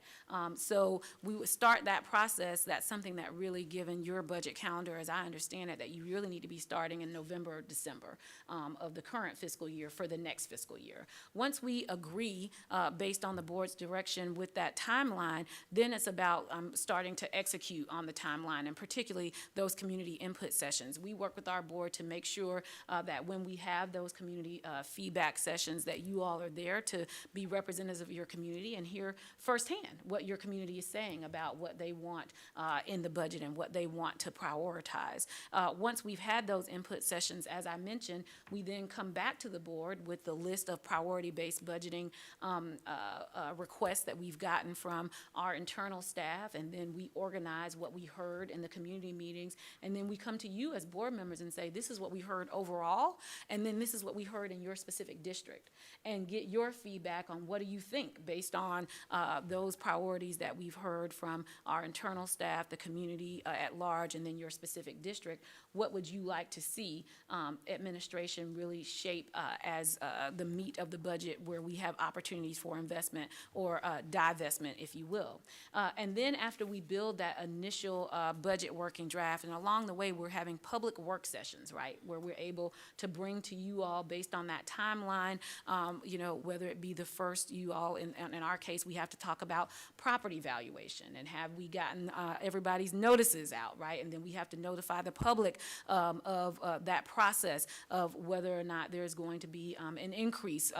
So we would start that process. That's something that really, given your budget calendar, as I understand it, that you really need to be starting in November or December of the current fiscal year for the next fiscal year. Once we agree, based on the board's direction with that timeline, then it's about starting to execute on the timeline, and particularly those community input sessions. We work with our board to make sure that when we have those community feedback sessions, that you all are there to be representatives of your community and hear firsthand what your community is saying about what they want in the budget and what they want to prioritize. Once we've had those input sessions, as I mentioned, we then come back to the board with the list of priority-based budgeting requests that we've gotten from our internal staff, and then we organize what we heard in the community meetings, and then we come to you as board members and say, this is what we heard overall, and then this is what we heard in your specific district, and get your feedback on what do you think based on those priorities that we've heard from our internal staff, the community at large, and then your specific district. What would you like to see administration really shape as the meat of the budget, where we have opportunities for investment or divestment, if you will. And then after we build that initial budget working draft, and along the way we're having public work sessions, right, where we're able to bring to you all, based on that timeline, whether it be the first, you all, in our case, we have to talk about property valuation, and have we gotten everybody's notices out, right? And then we have to notify the public of that process of whether or not there's going to be an increase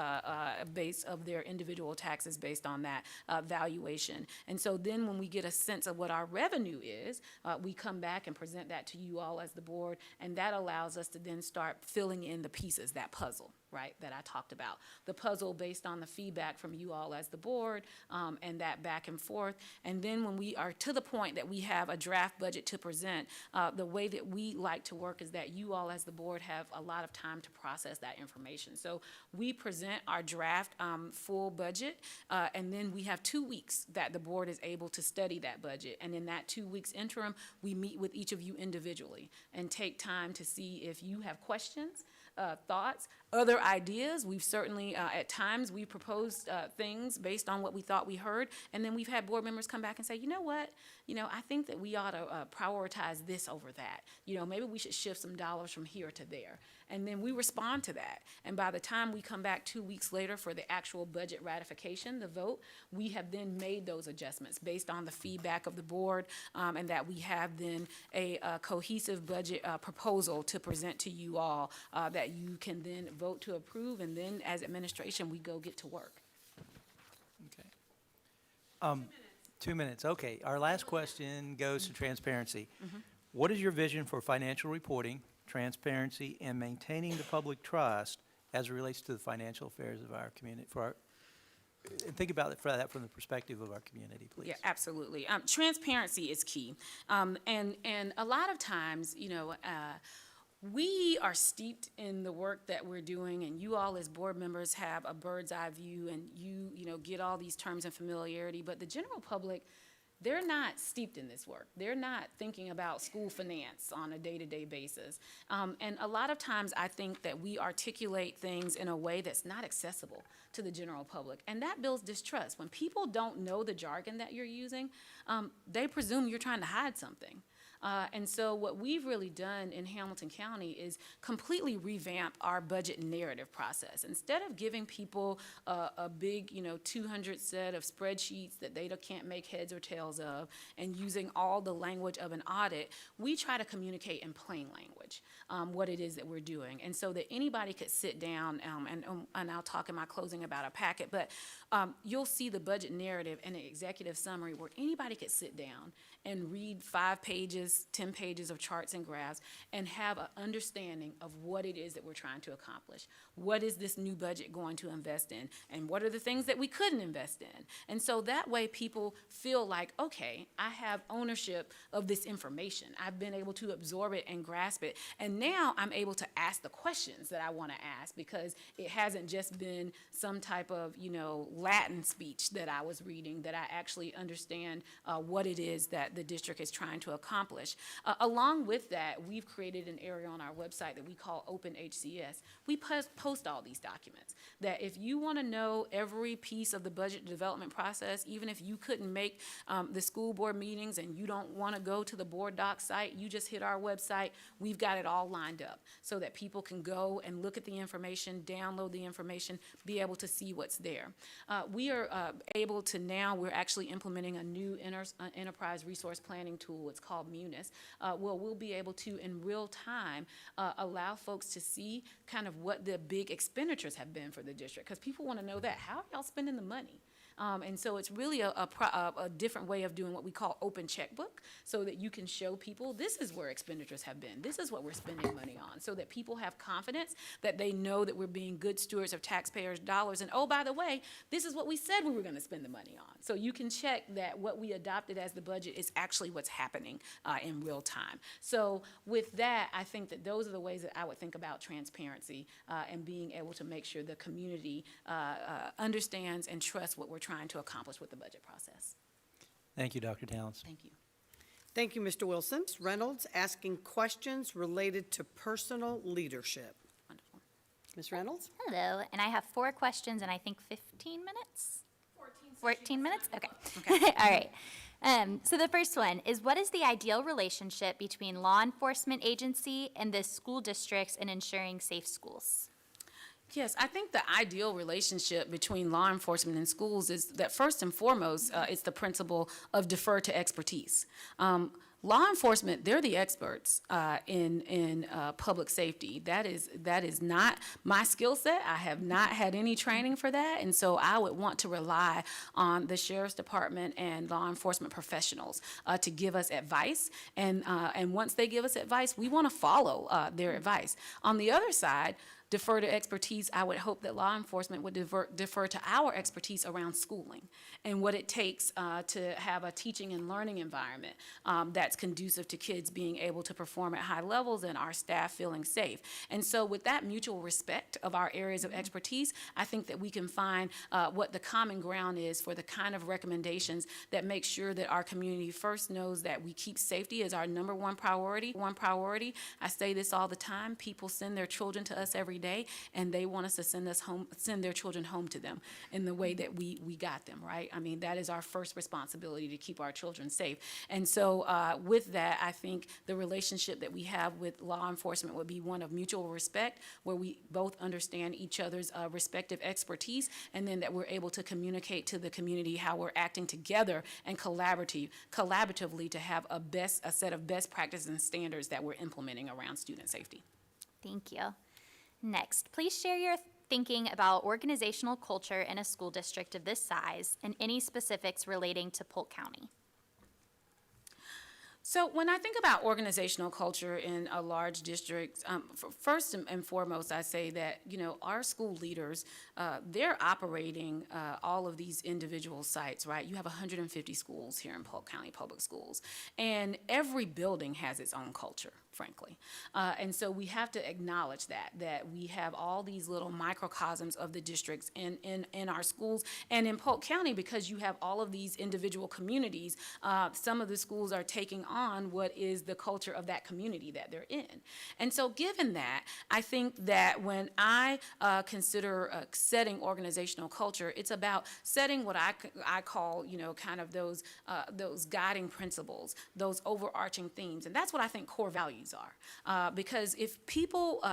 based of their individual taxes based on that valuation. And so then when we get a sense of what our revenue is, we come back and present that to you all as the board, and that allows us to then start filling in the pieces, that puzzle, right, that I talked about. The puzzle based on the feedback from you all as the board, and that back and forth. And then when we are to the point that we have a draft budget to present, the way that we like to work is that you all as the board have a lot of time to process that information. So we present our draft full budget, and then we have 2 weeks that the board is able to study that budget. And in that 2 weeks interim, we meet with each of you individually and take time to see if you have questions, thoughts, other ideas. We've certainly, at times, we proposed things based on what we thought we heard, and then we've had board members come back and say, you know what, I think that we ought to prioritize this over that. Maybe we should shift some dollars from here to there. And then we respond to that. And by the time we come back 2 weeks later for the actual budget ratification, the vote, we have then made those adjustments based on the feedback of the board, and that we have then a cohesive budget proposal to present to you all that you can then vote to approve, and then as administration, we go get to work. Okay. 2 minutes, okay. Our last question goes to transparency. What is your vision for financial reporting, transparency, and maintaining the public trust as it relates to the financial affairs of our community? And think about it from the perspective of our community, please. Yeah, absolutely. Transparency is key. And a lot of times, we are steeped in the work that we're doing, and you all as board members have a bird's eye view, and you get all these terms and familiarity, but the general public, they're not steeped in this work. They're not thinking about school finance on a day-to-day basis. And a lot of times I think that we articulate things in a way that's not accessible to the general public, and that builds distrust. When people don't know the jargon that you're using, they presume you're trying to hide something. And so what we've really done in Hamilton County is completely revamp our budget narrative process. Instead of giving people a big, 200 set of spreadsheets that they can't make heads or tails of, and using all the language of an audit, we try to communicate in plain language what it is that we're doing. And so that anybody could sit down, and I'll talk in my closing about a packet, but you'll see the budget narrative and an executive summary where anybody could sit down and read 5 pages, 10 pages of charts and graphs and have an understanding of what it is that we're trying to accomplish. What is this new budget going to invest in? And what are the things that we couldn't invest in? And so that way people feel like, okay, I have ownership of this information. I've been able to absorb it and grasp it. And now I'm able to ask the questions that I want to ask, because it hasn't just been some type of, Latin speech that I was reading, that I actually understand what it is that the district is trying to accomplish. Along with that, we've created an area on our website that we call Open HCS. We post all these documents, that if you want to know every piece of the budget development process, even if you couldn't make the school board meetings and you don't want to go to the board doc site, you just hit our website. We've got it all lined up so that people can go and look at the information, download the information, be able to see what's there. We are able to now, we're actually implementing a new enterprise resource planning tool. It's called Munis. We'll be able to, in real time, allow folks to see kind of what the big expenditures have been for the district, because people want to know that. How are y'all spending the money? And so it's really a different way of doing what we call open checkbook, so that you can show people this is where expenditures have been. This is what we're spending money on, so that people have confidence that they know that we're being good stewards of taxpayers' dollars. And oh, by the way, this is what we said we were going to spend the money on. So you can check that what we adopted as the budget is actually what's happening in real time. So with that, I think that those are the ways that I would think about transparency and being able to make sure the community understands and trusts what we're trying to accomplish with the budget process. Thank you, Dr. Towns. Thank you. Thank you, Mr. Wilson. Ms. Reynolds asking questions related to personal leadership. Wonderful. Ms. Reynolds? Hello, and I have 4 questions and I think 15 minutes? 14 minutes? Okay. All right. So the first one is, what is the ideal relationship between law enforcement agency and the school districts in ensuring safe schools? Yes, I think the ideal relationship between law enforcement and schools is that first and foremost, it's the principle of defer to expertise. Law enforcement, they're the experts in public safety. That is not my skill set. I have not had any training for that, and so I would want to rely on the sheriff's department and law enforcement professionals to give us advice. And once they give us advice, we want to follow their advice. On the other side, defer to expertise, I would hope that law enforcement would defer to our expertise around schooling and what it takes to have a teaching and learning environment that's conducive to kids being able to perform at high levels and our staff feeling safe. And so with that mutual respect of our areas of expertise, I think that we can find what the common ground is for the kind of recommendations that make sure that our community first knows that we keep safety as our number one priority. I say this all the time, people send their children to us every day, and they want us to send their children home to them in the way that we got them, right? I mean, that is our first responsibility, to keep our children safe. And so with that, I think the relationship that we have with law enforcement would be one of mutual respect, where we both understand each other's respective expertise, and then that we're able to communicate to the community how we're acting together and collaboratively to have a set of best practices and standards that we're implementing around student safety. Thank you. Next, please share your thinking about organizational culture in a school district of this size and any specifics relating to Polk County. So when I think about organizational culture in a large district, first and foremost, I say that, our school leaders, they're operating all of these individual sites, right? You have 150 schools here in Polk County Public Schools, and every building has its own culture. frankly. And so we have to acknowledge that we have all these little microcosms of the districts in our schools and in Polk County, because you have all of these individual communities. Some of the schools are taking on what is the culture of that community that they're in. And so given that, I think that when I consider setting organizational culture, it's about setting what I call, kind of those guiding principles, those overarching themes. And that's what I think core values are. Because if people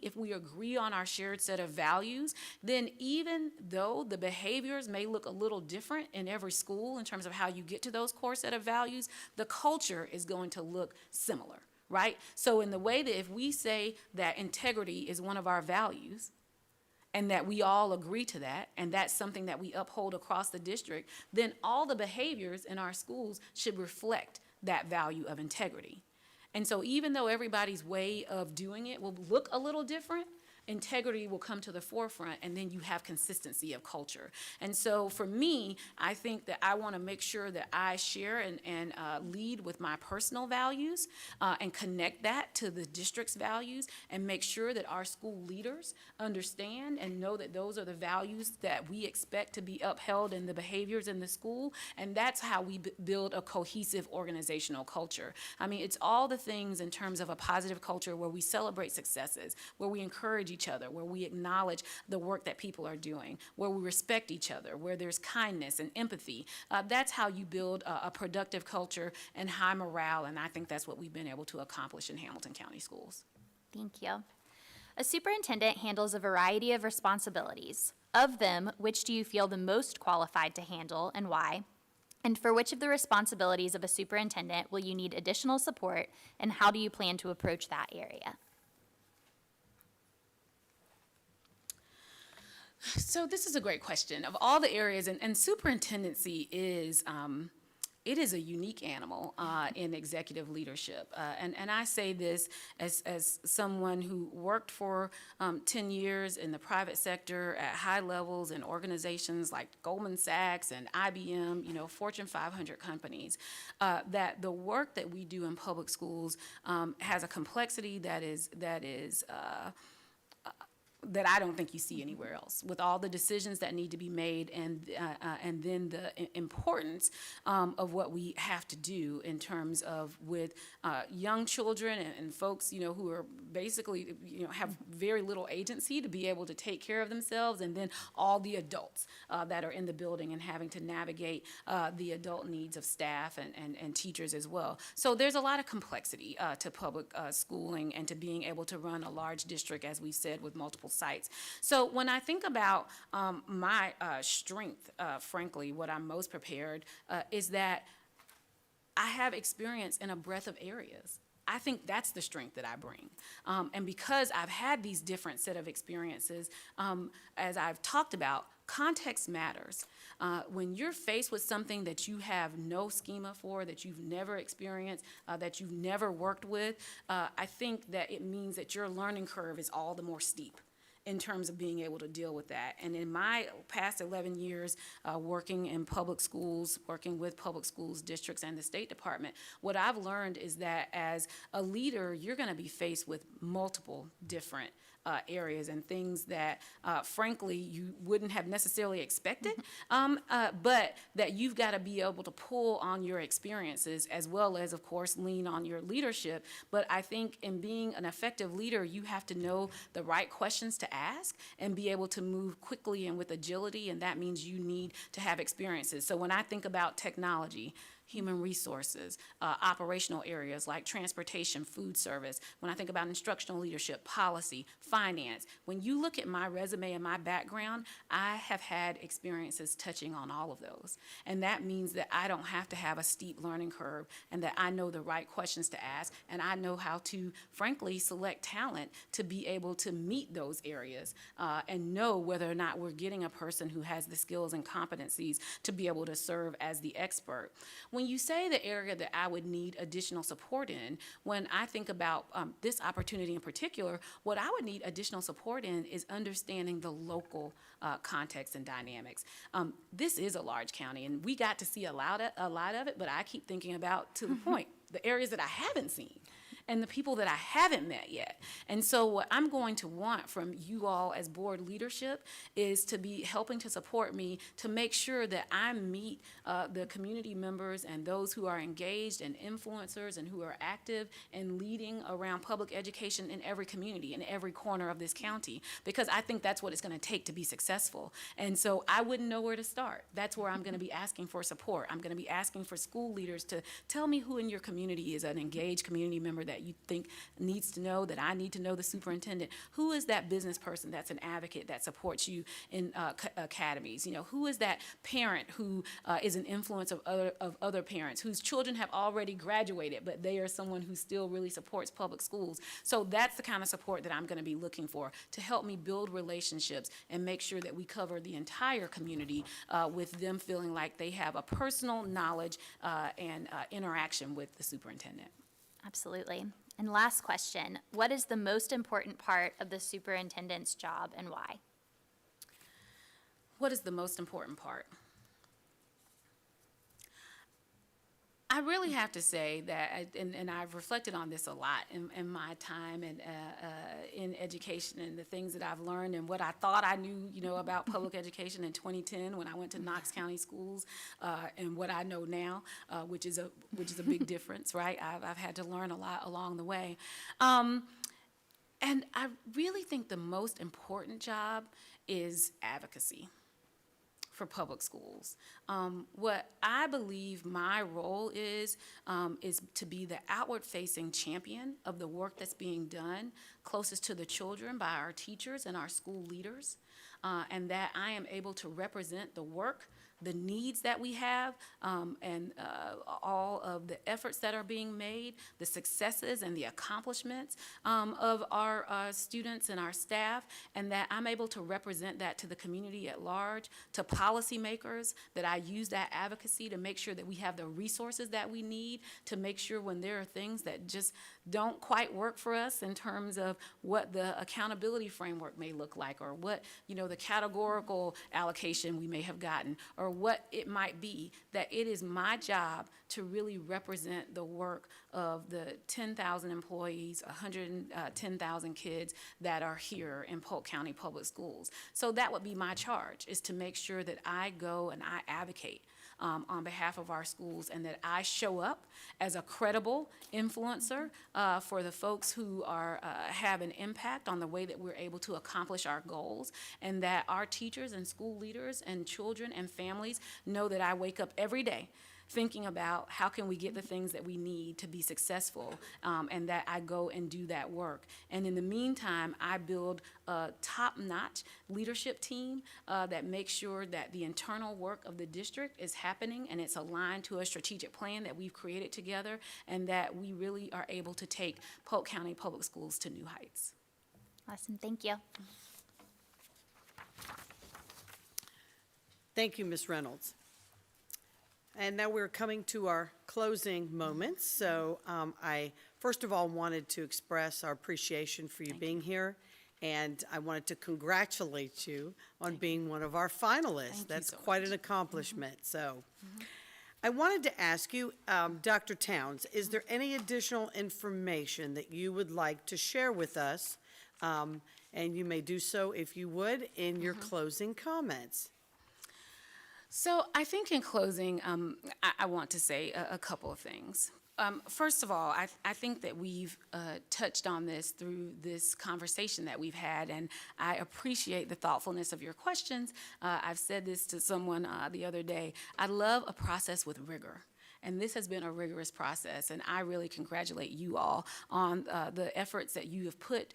if we agree on our shared set of values, then even though the behaviors may look a little different in every school in terms of how you get to those core set of values, the culture is going to look similar, right? So in the way that if we say that integrity is one of our values, and that we all agree to that, and that's something that we uphold across the district, then all the behaviors in our schools should reflect that value of integrity. And so even though everybody's way of doing it will look a little different, integrity will come to the forefront, and then you have consistency of culture. And so for me, I think that I want to make sure that I share and lead with my personal values and connect that to the district's values, and make sure that our school leaders understand and know that those are the values that we expect to be upheld in the behaviors in the school. And that's how we build a cohesive organizational culture. I mean, it's all the things in terms of a positive culture where we celebrate successes, where we encourage each other, where we acknowledge the work that people are doing, where we respect each other, where there's kindness and empathy. That's how you build a productive culture and high morale, and I think that's what we've been able to accomplish in Hamilton County Schools. Thank you. A superintendent handles a variety of responsibilities. Of them, which do you feel the most qualified to handle and why? And for which of the responsibilities of a superintendent will you need additional support, and how do you plan to approach that area? So this is a great question. Of all the areas, and superintendency is, it is a unique animal in executive leadership. And I say this as someone who worked for 10 years in the private sector at high levels in organizations like Goldman Sachs and IBM, Fortune 500 companies, that the work that we do in public schools has a complexity that I don't think you see anywhere else, with all the decisions that need to be made, and then the importance of what we have to do in terms of with young children and folks, who are basically, have very little agency to be able to take care of themselves, and then all the adults that are in the building and having to navigate the adult needs of staff and teachers as well. So there's a lot of complexity to public schooling and to being able to run a large district, as we said, with multiple sites. So when I think about my strength, frankly, what I'm most prepared is that I have experience in a breadth of areas. I think that's the strength that I bring. And because I've had these different set of experiences, as I've talked about, context matters. When you're faced with something that you have no schema for, that you've never experienced, that you've never worked with, I think that it means that your learning curve is all the more steep in terms of being able to deal with that. And in my past 11 years working in public schools, working with public schools, districts, and the State Department, what I've learned is that as a leader, you're gonna be faced with multiple different areas and things that, frankly, you wouldn't have necessarily expected, but that you've got to be able to pull on your experiences as well as, of course, lean on your leadership. But I think in being an effective leader, you have to know the right questions to ask and be able to move quickly and with agility, and that means you need to have experiences. So when I think about technology, human resources, operational areas like transportation, food service, when I think about instructional leadership, policy, finance, when you look at my resume and my background, I have had experiences touching on all of those. And that means that I don't have to have a steep learning curve, and that I know the right questions to ask, and I know how to, frankly, select talent to be able to meet those areas and know whether or not we're getting a person who has the skills and competencies to be able to serve as the expert. When you say the area that I would need additional support in, when I think about this opportunity in particular, what I would need additional support in is understanding the local context and dynamics. This is a large county, and we got to see a lot of it, but I keep thinking about, to the point, the areas that I haven't seen. and the people that I haven't met yet. And so what I'm going to want from you all as board leadership is to be helping to support me to make sure that I meet the community members and those who are engaged and influencers and who are active and leading around public education in every community, in every corner of this county, because I think that's what it's going to take to be successful. And so I wouldn't know where to start. That's where I'm going to be asking for support. I'm going to be asking for school leaders to tell me who in your community is an engaged community member that you think needs to know, that I need to know the superintendent. Who is that business person that's an advocate that supports you in academies? You know, who is that parent who is an influence of other parents whose children have already graduated, but they are someone who still really supports public schools? So that's the kind of support that I'm going to be looking for to help me build relationships and make sure that we cover the entire community with them feeling like they have a personal knowledge and interaction with the superintendent. Absolutely. And last question, what is the most important part of the superintendent's job and why? What is the most important part? I really have to say that, and I've reflected on this a lot in my time and in education and the things that I've learned and what I thought I knew, you know, about public education in 2010 when I went to Knox County Schools, and what I know now, which is a big difference, right? I've had to learn a lot along the way, and I really think the most important job is advocacy for public schools. What I believe my role is to be the outward-facing champion of the work that's being done closest to the children by our teachers and our school leaders, and that I am able to represent the work, the needs that we have, and all of the efforts that are being made, the successes and the accomplishments of our students and our staff, and that I'm able to represent that to the community at large, to policymakers, that I use that advocacy to make sure that we have the resources that we need, to make sure when there are things that just don't quite work for us in terms of what the accountability framework may look like, or what, you know, the categorical allocation we may have gotten, or what it might be, that it is my job to really represent the work of the 10,000 employees, 110,000 kids that are here in Polk County Public Schools. So that would be my charge, is to make sure that I go and I advocate on behalf of our schools, and that I show up as a credible influencer for the folks who are have an impact on the way that we're able to accomplish our goals, and that our teachers and school leaders and children and families know that I wake up every day thinking about how can we get the things that we need to be successful, and that I go and do that work. And in the meantime, I build a top-notch leadership team that makes sure that the internal work of the district is happening and it's aligned to a strategic plan that we've created together, and that we really are able to take Polk County Public Schools to new heights. Awesome, thank you. Thank you, Ms. Reynolds. And now we're coming to our closing moments. So I, first of all, wanted to express our appreciation for you being here. And I wanted to congratulate you on being one of our finalists. That's quite an accomplishment. So I wanted to ask you, Dr. Towns, is there any additional information that you would like to share with us? And you may do so, if you would, in your closing comments. So I think in closing, I want to say a couple of things. First of all, I think that we've touched on this through this conversation that we've had, and I appreciate the thoughtfulness of your questions. I've said this to someone the other day. I love a process with rigor. And this has been a rigorous process, and I really congratulate you all on the efforts that you have put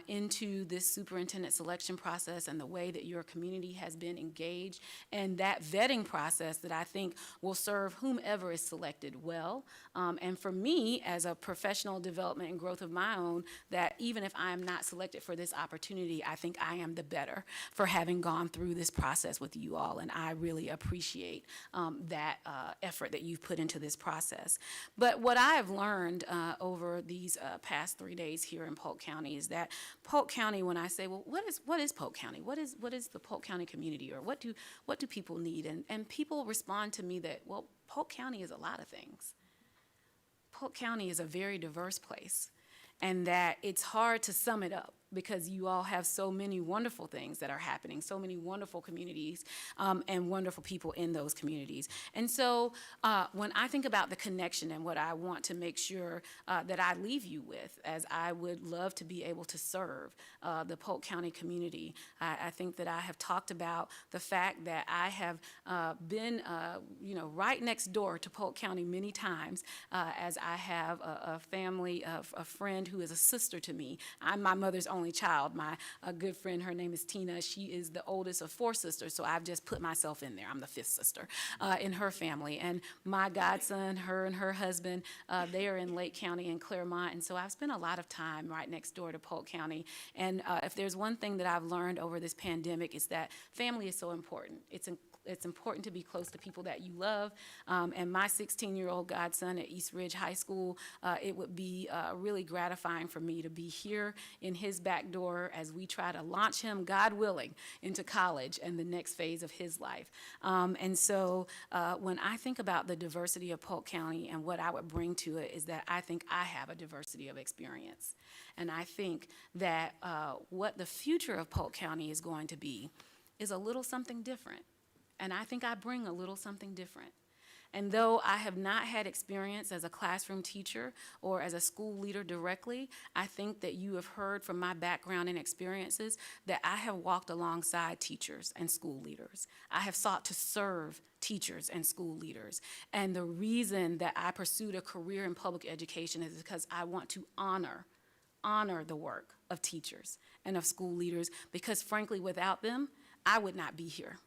into this superintendent selection process and the way that your community has been engaged, and that vetting process that I think will serve whomever is selected well. And for me, as a professional development and growth of my own, that even if I am not selected for this opportunity, I think I am the better for having gone through this process with you all, and I really appreciate that effort that you've put into this process. But what I have learned over these past 3 days here in Polk County is that Polk County, when I say, well, what is Polk County? What is the Polk County community, or what do people need? And people respond to me that, well, Polk County is a lot of things. Polk County is a very diverse place, and that it's hard to sum it up because you all have so many wonderful things that are happening, so many wonderful communities and wonderful people in those communities. And so when I think about the connection and what I want to make sure that I leave you with, as I would love to be able to serve the Polk County community, I think that I have talked about the fact that I have been, right next door to Polk County many times, as I have a family, a friend who is a sister to me. I'm my mother's only child. My good friend, her name is Tina. She is the oldest of 4 sisters, so I've just put myself in there. I'm the 5th sister in her family. And my godson, her and her husband, they are in Lake County and Claremont, and so I've spent a lot of time right next door to Polk County. And if there's one thing that I've learned over this pandemic, is that family is so important. It's important to be close to people that you love. And my 16-year-old godson at East Ridge High School, it would be really gratifying for me to be here in his back door as we try to launch him, God willing, into college and the next phase of his life. And so when I think about the diversity of Polk County and what I would bring to it, is that I think I have a diversity of experience. And I think that what the future of Polk County is going to be is a little something different. And I think I bring a little something different. And though I have not had experience as a classroom teacher or as a school leader directly, I think that you have heard from my background and experiences that I have walked alongside teachers and school leaders. I have sought to serve teachers and school leaders. And the reason that I pursued a career in public education is because I want to honor the work of teachers and of school leaders, because frankly, without them, I would not be here.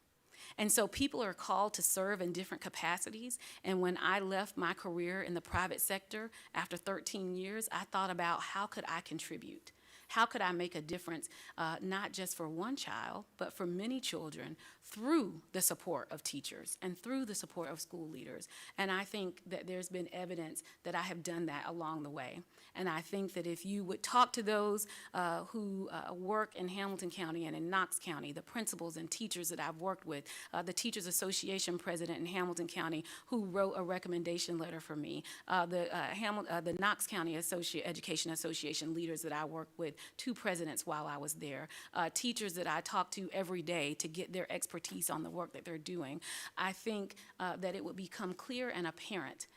And so people are called to serve in different capacities. And when I left my career in the private sector after 13 years, I thought about how could I contribute? How could I make a difference, not just for one child, but for many children through the support of teachers and through the support of school leaders? And I think that there's been evidence that I have done that along the way. And I think that if you would talk to those who work in Hamilton County and in Knox County, the principals and teachers that I've worked with, the Teachers Association president in Hamilton County who wrote a recommendation letter for me, the Knox County Education Association leaders that I worked with, 2 presidents while I was there, teachers that I talk to every day to get their expertise on the work that they're doing, I think that it would become clear and apparent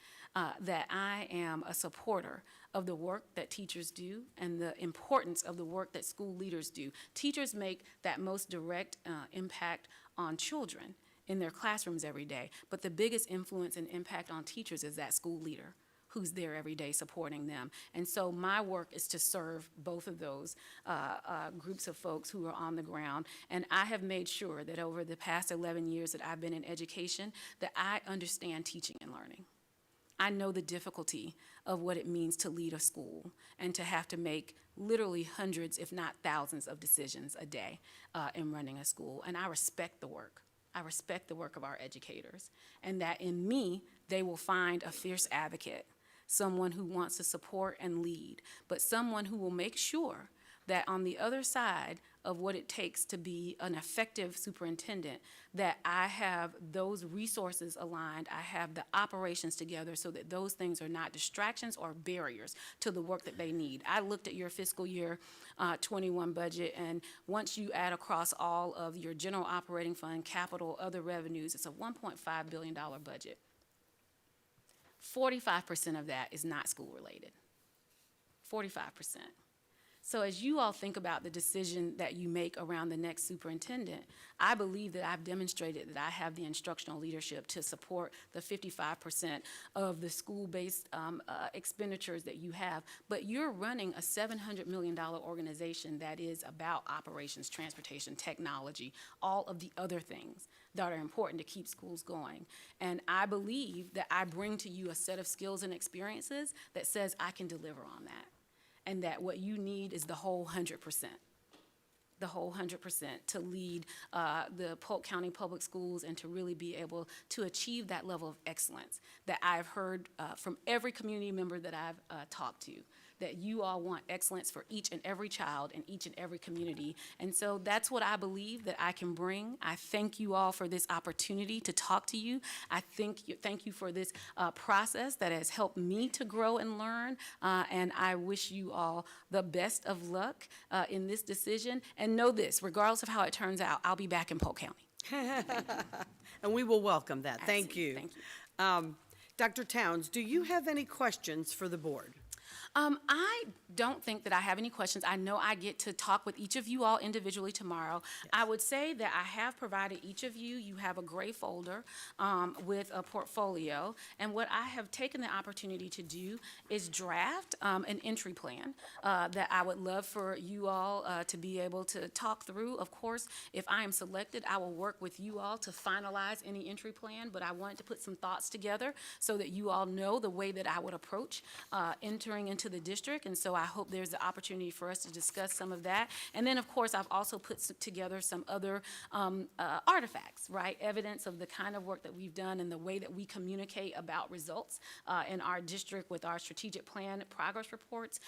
that I am a supporter of the work that teachers do and the importance of the work that school leaders do. Teachers make that most direct impact on children in their classrooms every day, but the biggest influence and impact on teachers is that school leader who's there every day supporting them. And so my work is to serve both of those groups of folks who are on the ground. And I have made sure that over the past 11 years that I've been in education, that I understand teaching and learning. I know the difficulty of what it means to lead a school and to have to make literally hundreds, if not thousands, of decisions a day in running a school. And I respect the work. I respect the work of our educators. And that in me, they will find a fierce advocate, someone who wants to support and lead, but someone who will make sure that on the other side of what it takes to be an effective superintendent, that I have those resources aligned, I have the operations together so that those things are not distractions or barriers to the work that they need. I looked at your fiscal year 21 budget, and once you add across all of your general operating fund, capital, other revenues, it's a $1.5 billion budget. 45% of that is not school related. 45%. So as you all think about the decision that you make around the next superintendent, I believe that I've demonstrated that I have the instructional leadership to support the 55% of the school-based expenditures that you have. But you're running a $700 million organization that is about operations, transportation, technology, all of the other things that are important to keep schools going. And I believe that I bring to you a set of skills and experiences that says I can deliver on that. And that what you need is the whole 100%. The whole 100% to lead the Polk County Public Schools and to really be able to achieve that level of excellence that I've heard from every community member that I've talked to, that you all want excellence for each and every child in each and every community. And so that's what I believe that I can bring. I thank you all for this opportunity to talk to you. I thank you for this process that has helped me to grow and learn. And I wish you all the best of luck in this decision. And know this, regardless of how it turns out, I'll be back in Polk County. And we will welcome that. Thank you. Thank you. Dr. Towns, do you have any questions for the board? I don't think that I have any questions. I know I get to talk with each of you all individually tomorrow. I would say that I have provided each of you, you have a gray folder with a portfolio. And what I have taken the opportunity to do is draft an entry plan that I would love for you all to be able to talk through. Of course, if I am selected, I will work with you all to finalize any entry plan, but I wanted to put some thoughts together so that you all know the way that I would approach entering into the district. And so I hope there's the opportunity for us to discuss some of that. And then, of course, I've also put together some other artifacts, right? Evidence of the kind of work that we've done and the way that we communicate about results in our district with our strategic plan progress reports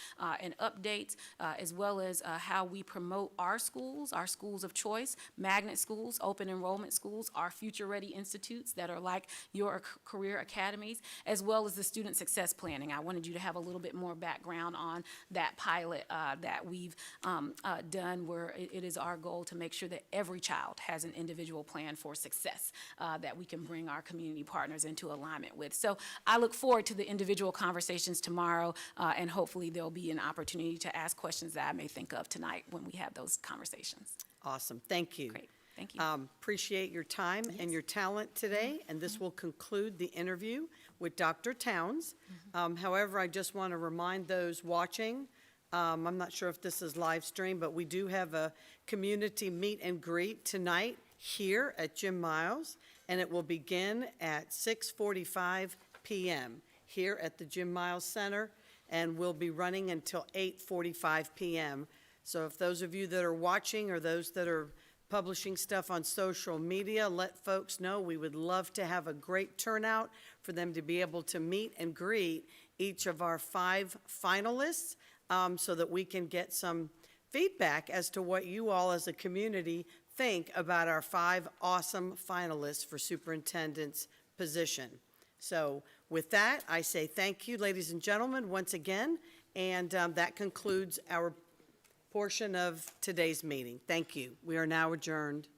and updates, as well as how we promote our schools of choice, magnet schools, open enrollment schools, our future-ready institutes that are like your career academies, as well as the student success planning. I wanted you to have a little bit more background on that pilot that we've done, where it is our goal to make sure that every child has an individual plan for success that we can bring our community partners into alignment with. So I look forward to the individual conversations tomorrow, and hopefully there'll be an opportunity to ask questions that I may think of tonight when we have those conversations. Awesome. Thank you. Great. Thank you. Appreciate your time and your talent today, and this will conclude the interview with Dr. Towns. However, I just want to remind those watching, I'm not sure if this is live stream, but we do have a community meet and greet tonight here at Jim Miles, and it will begin at 6:45 p.m. here at the Jim Miles Center, and will be running until 8:45 p.m. So if those of you that are watching or those that are publishing stuff on social media, let folks know. We would love to have a great turnout for them to be able to meet and greet each of our 5 finalists so that we can get some feedback as to what you all as a community think about our 5 awesome finalists for superintendent's position. So with that, I say thank you, ladies and gentlemen, once again, and that concludes our portion of today's meeting. Thank you. We are now adjourned.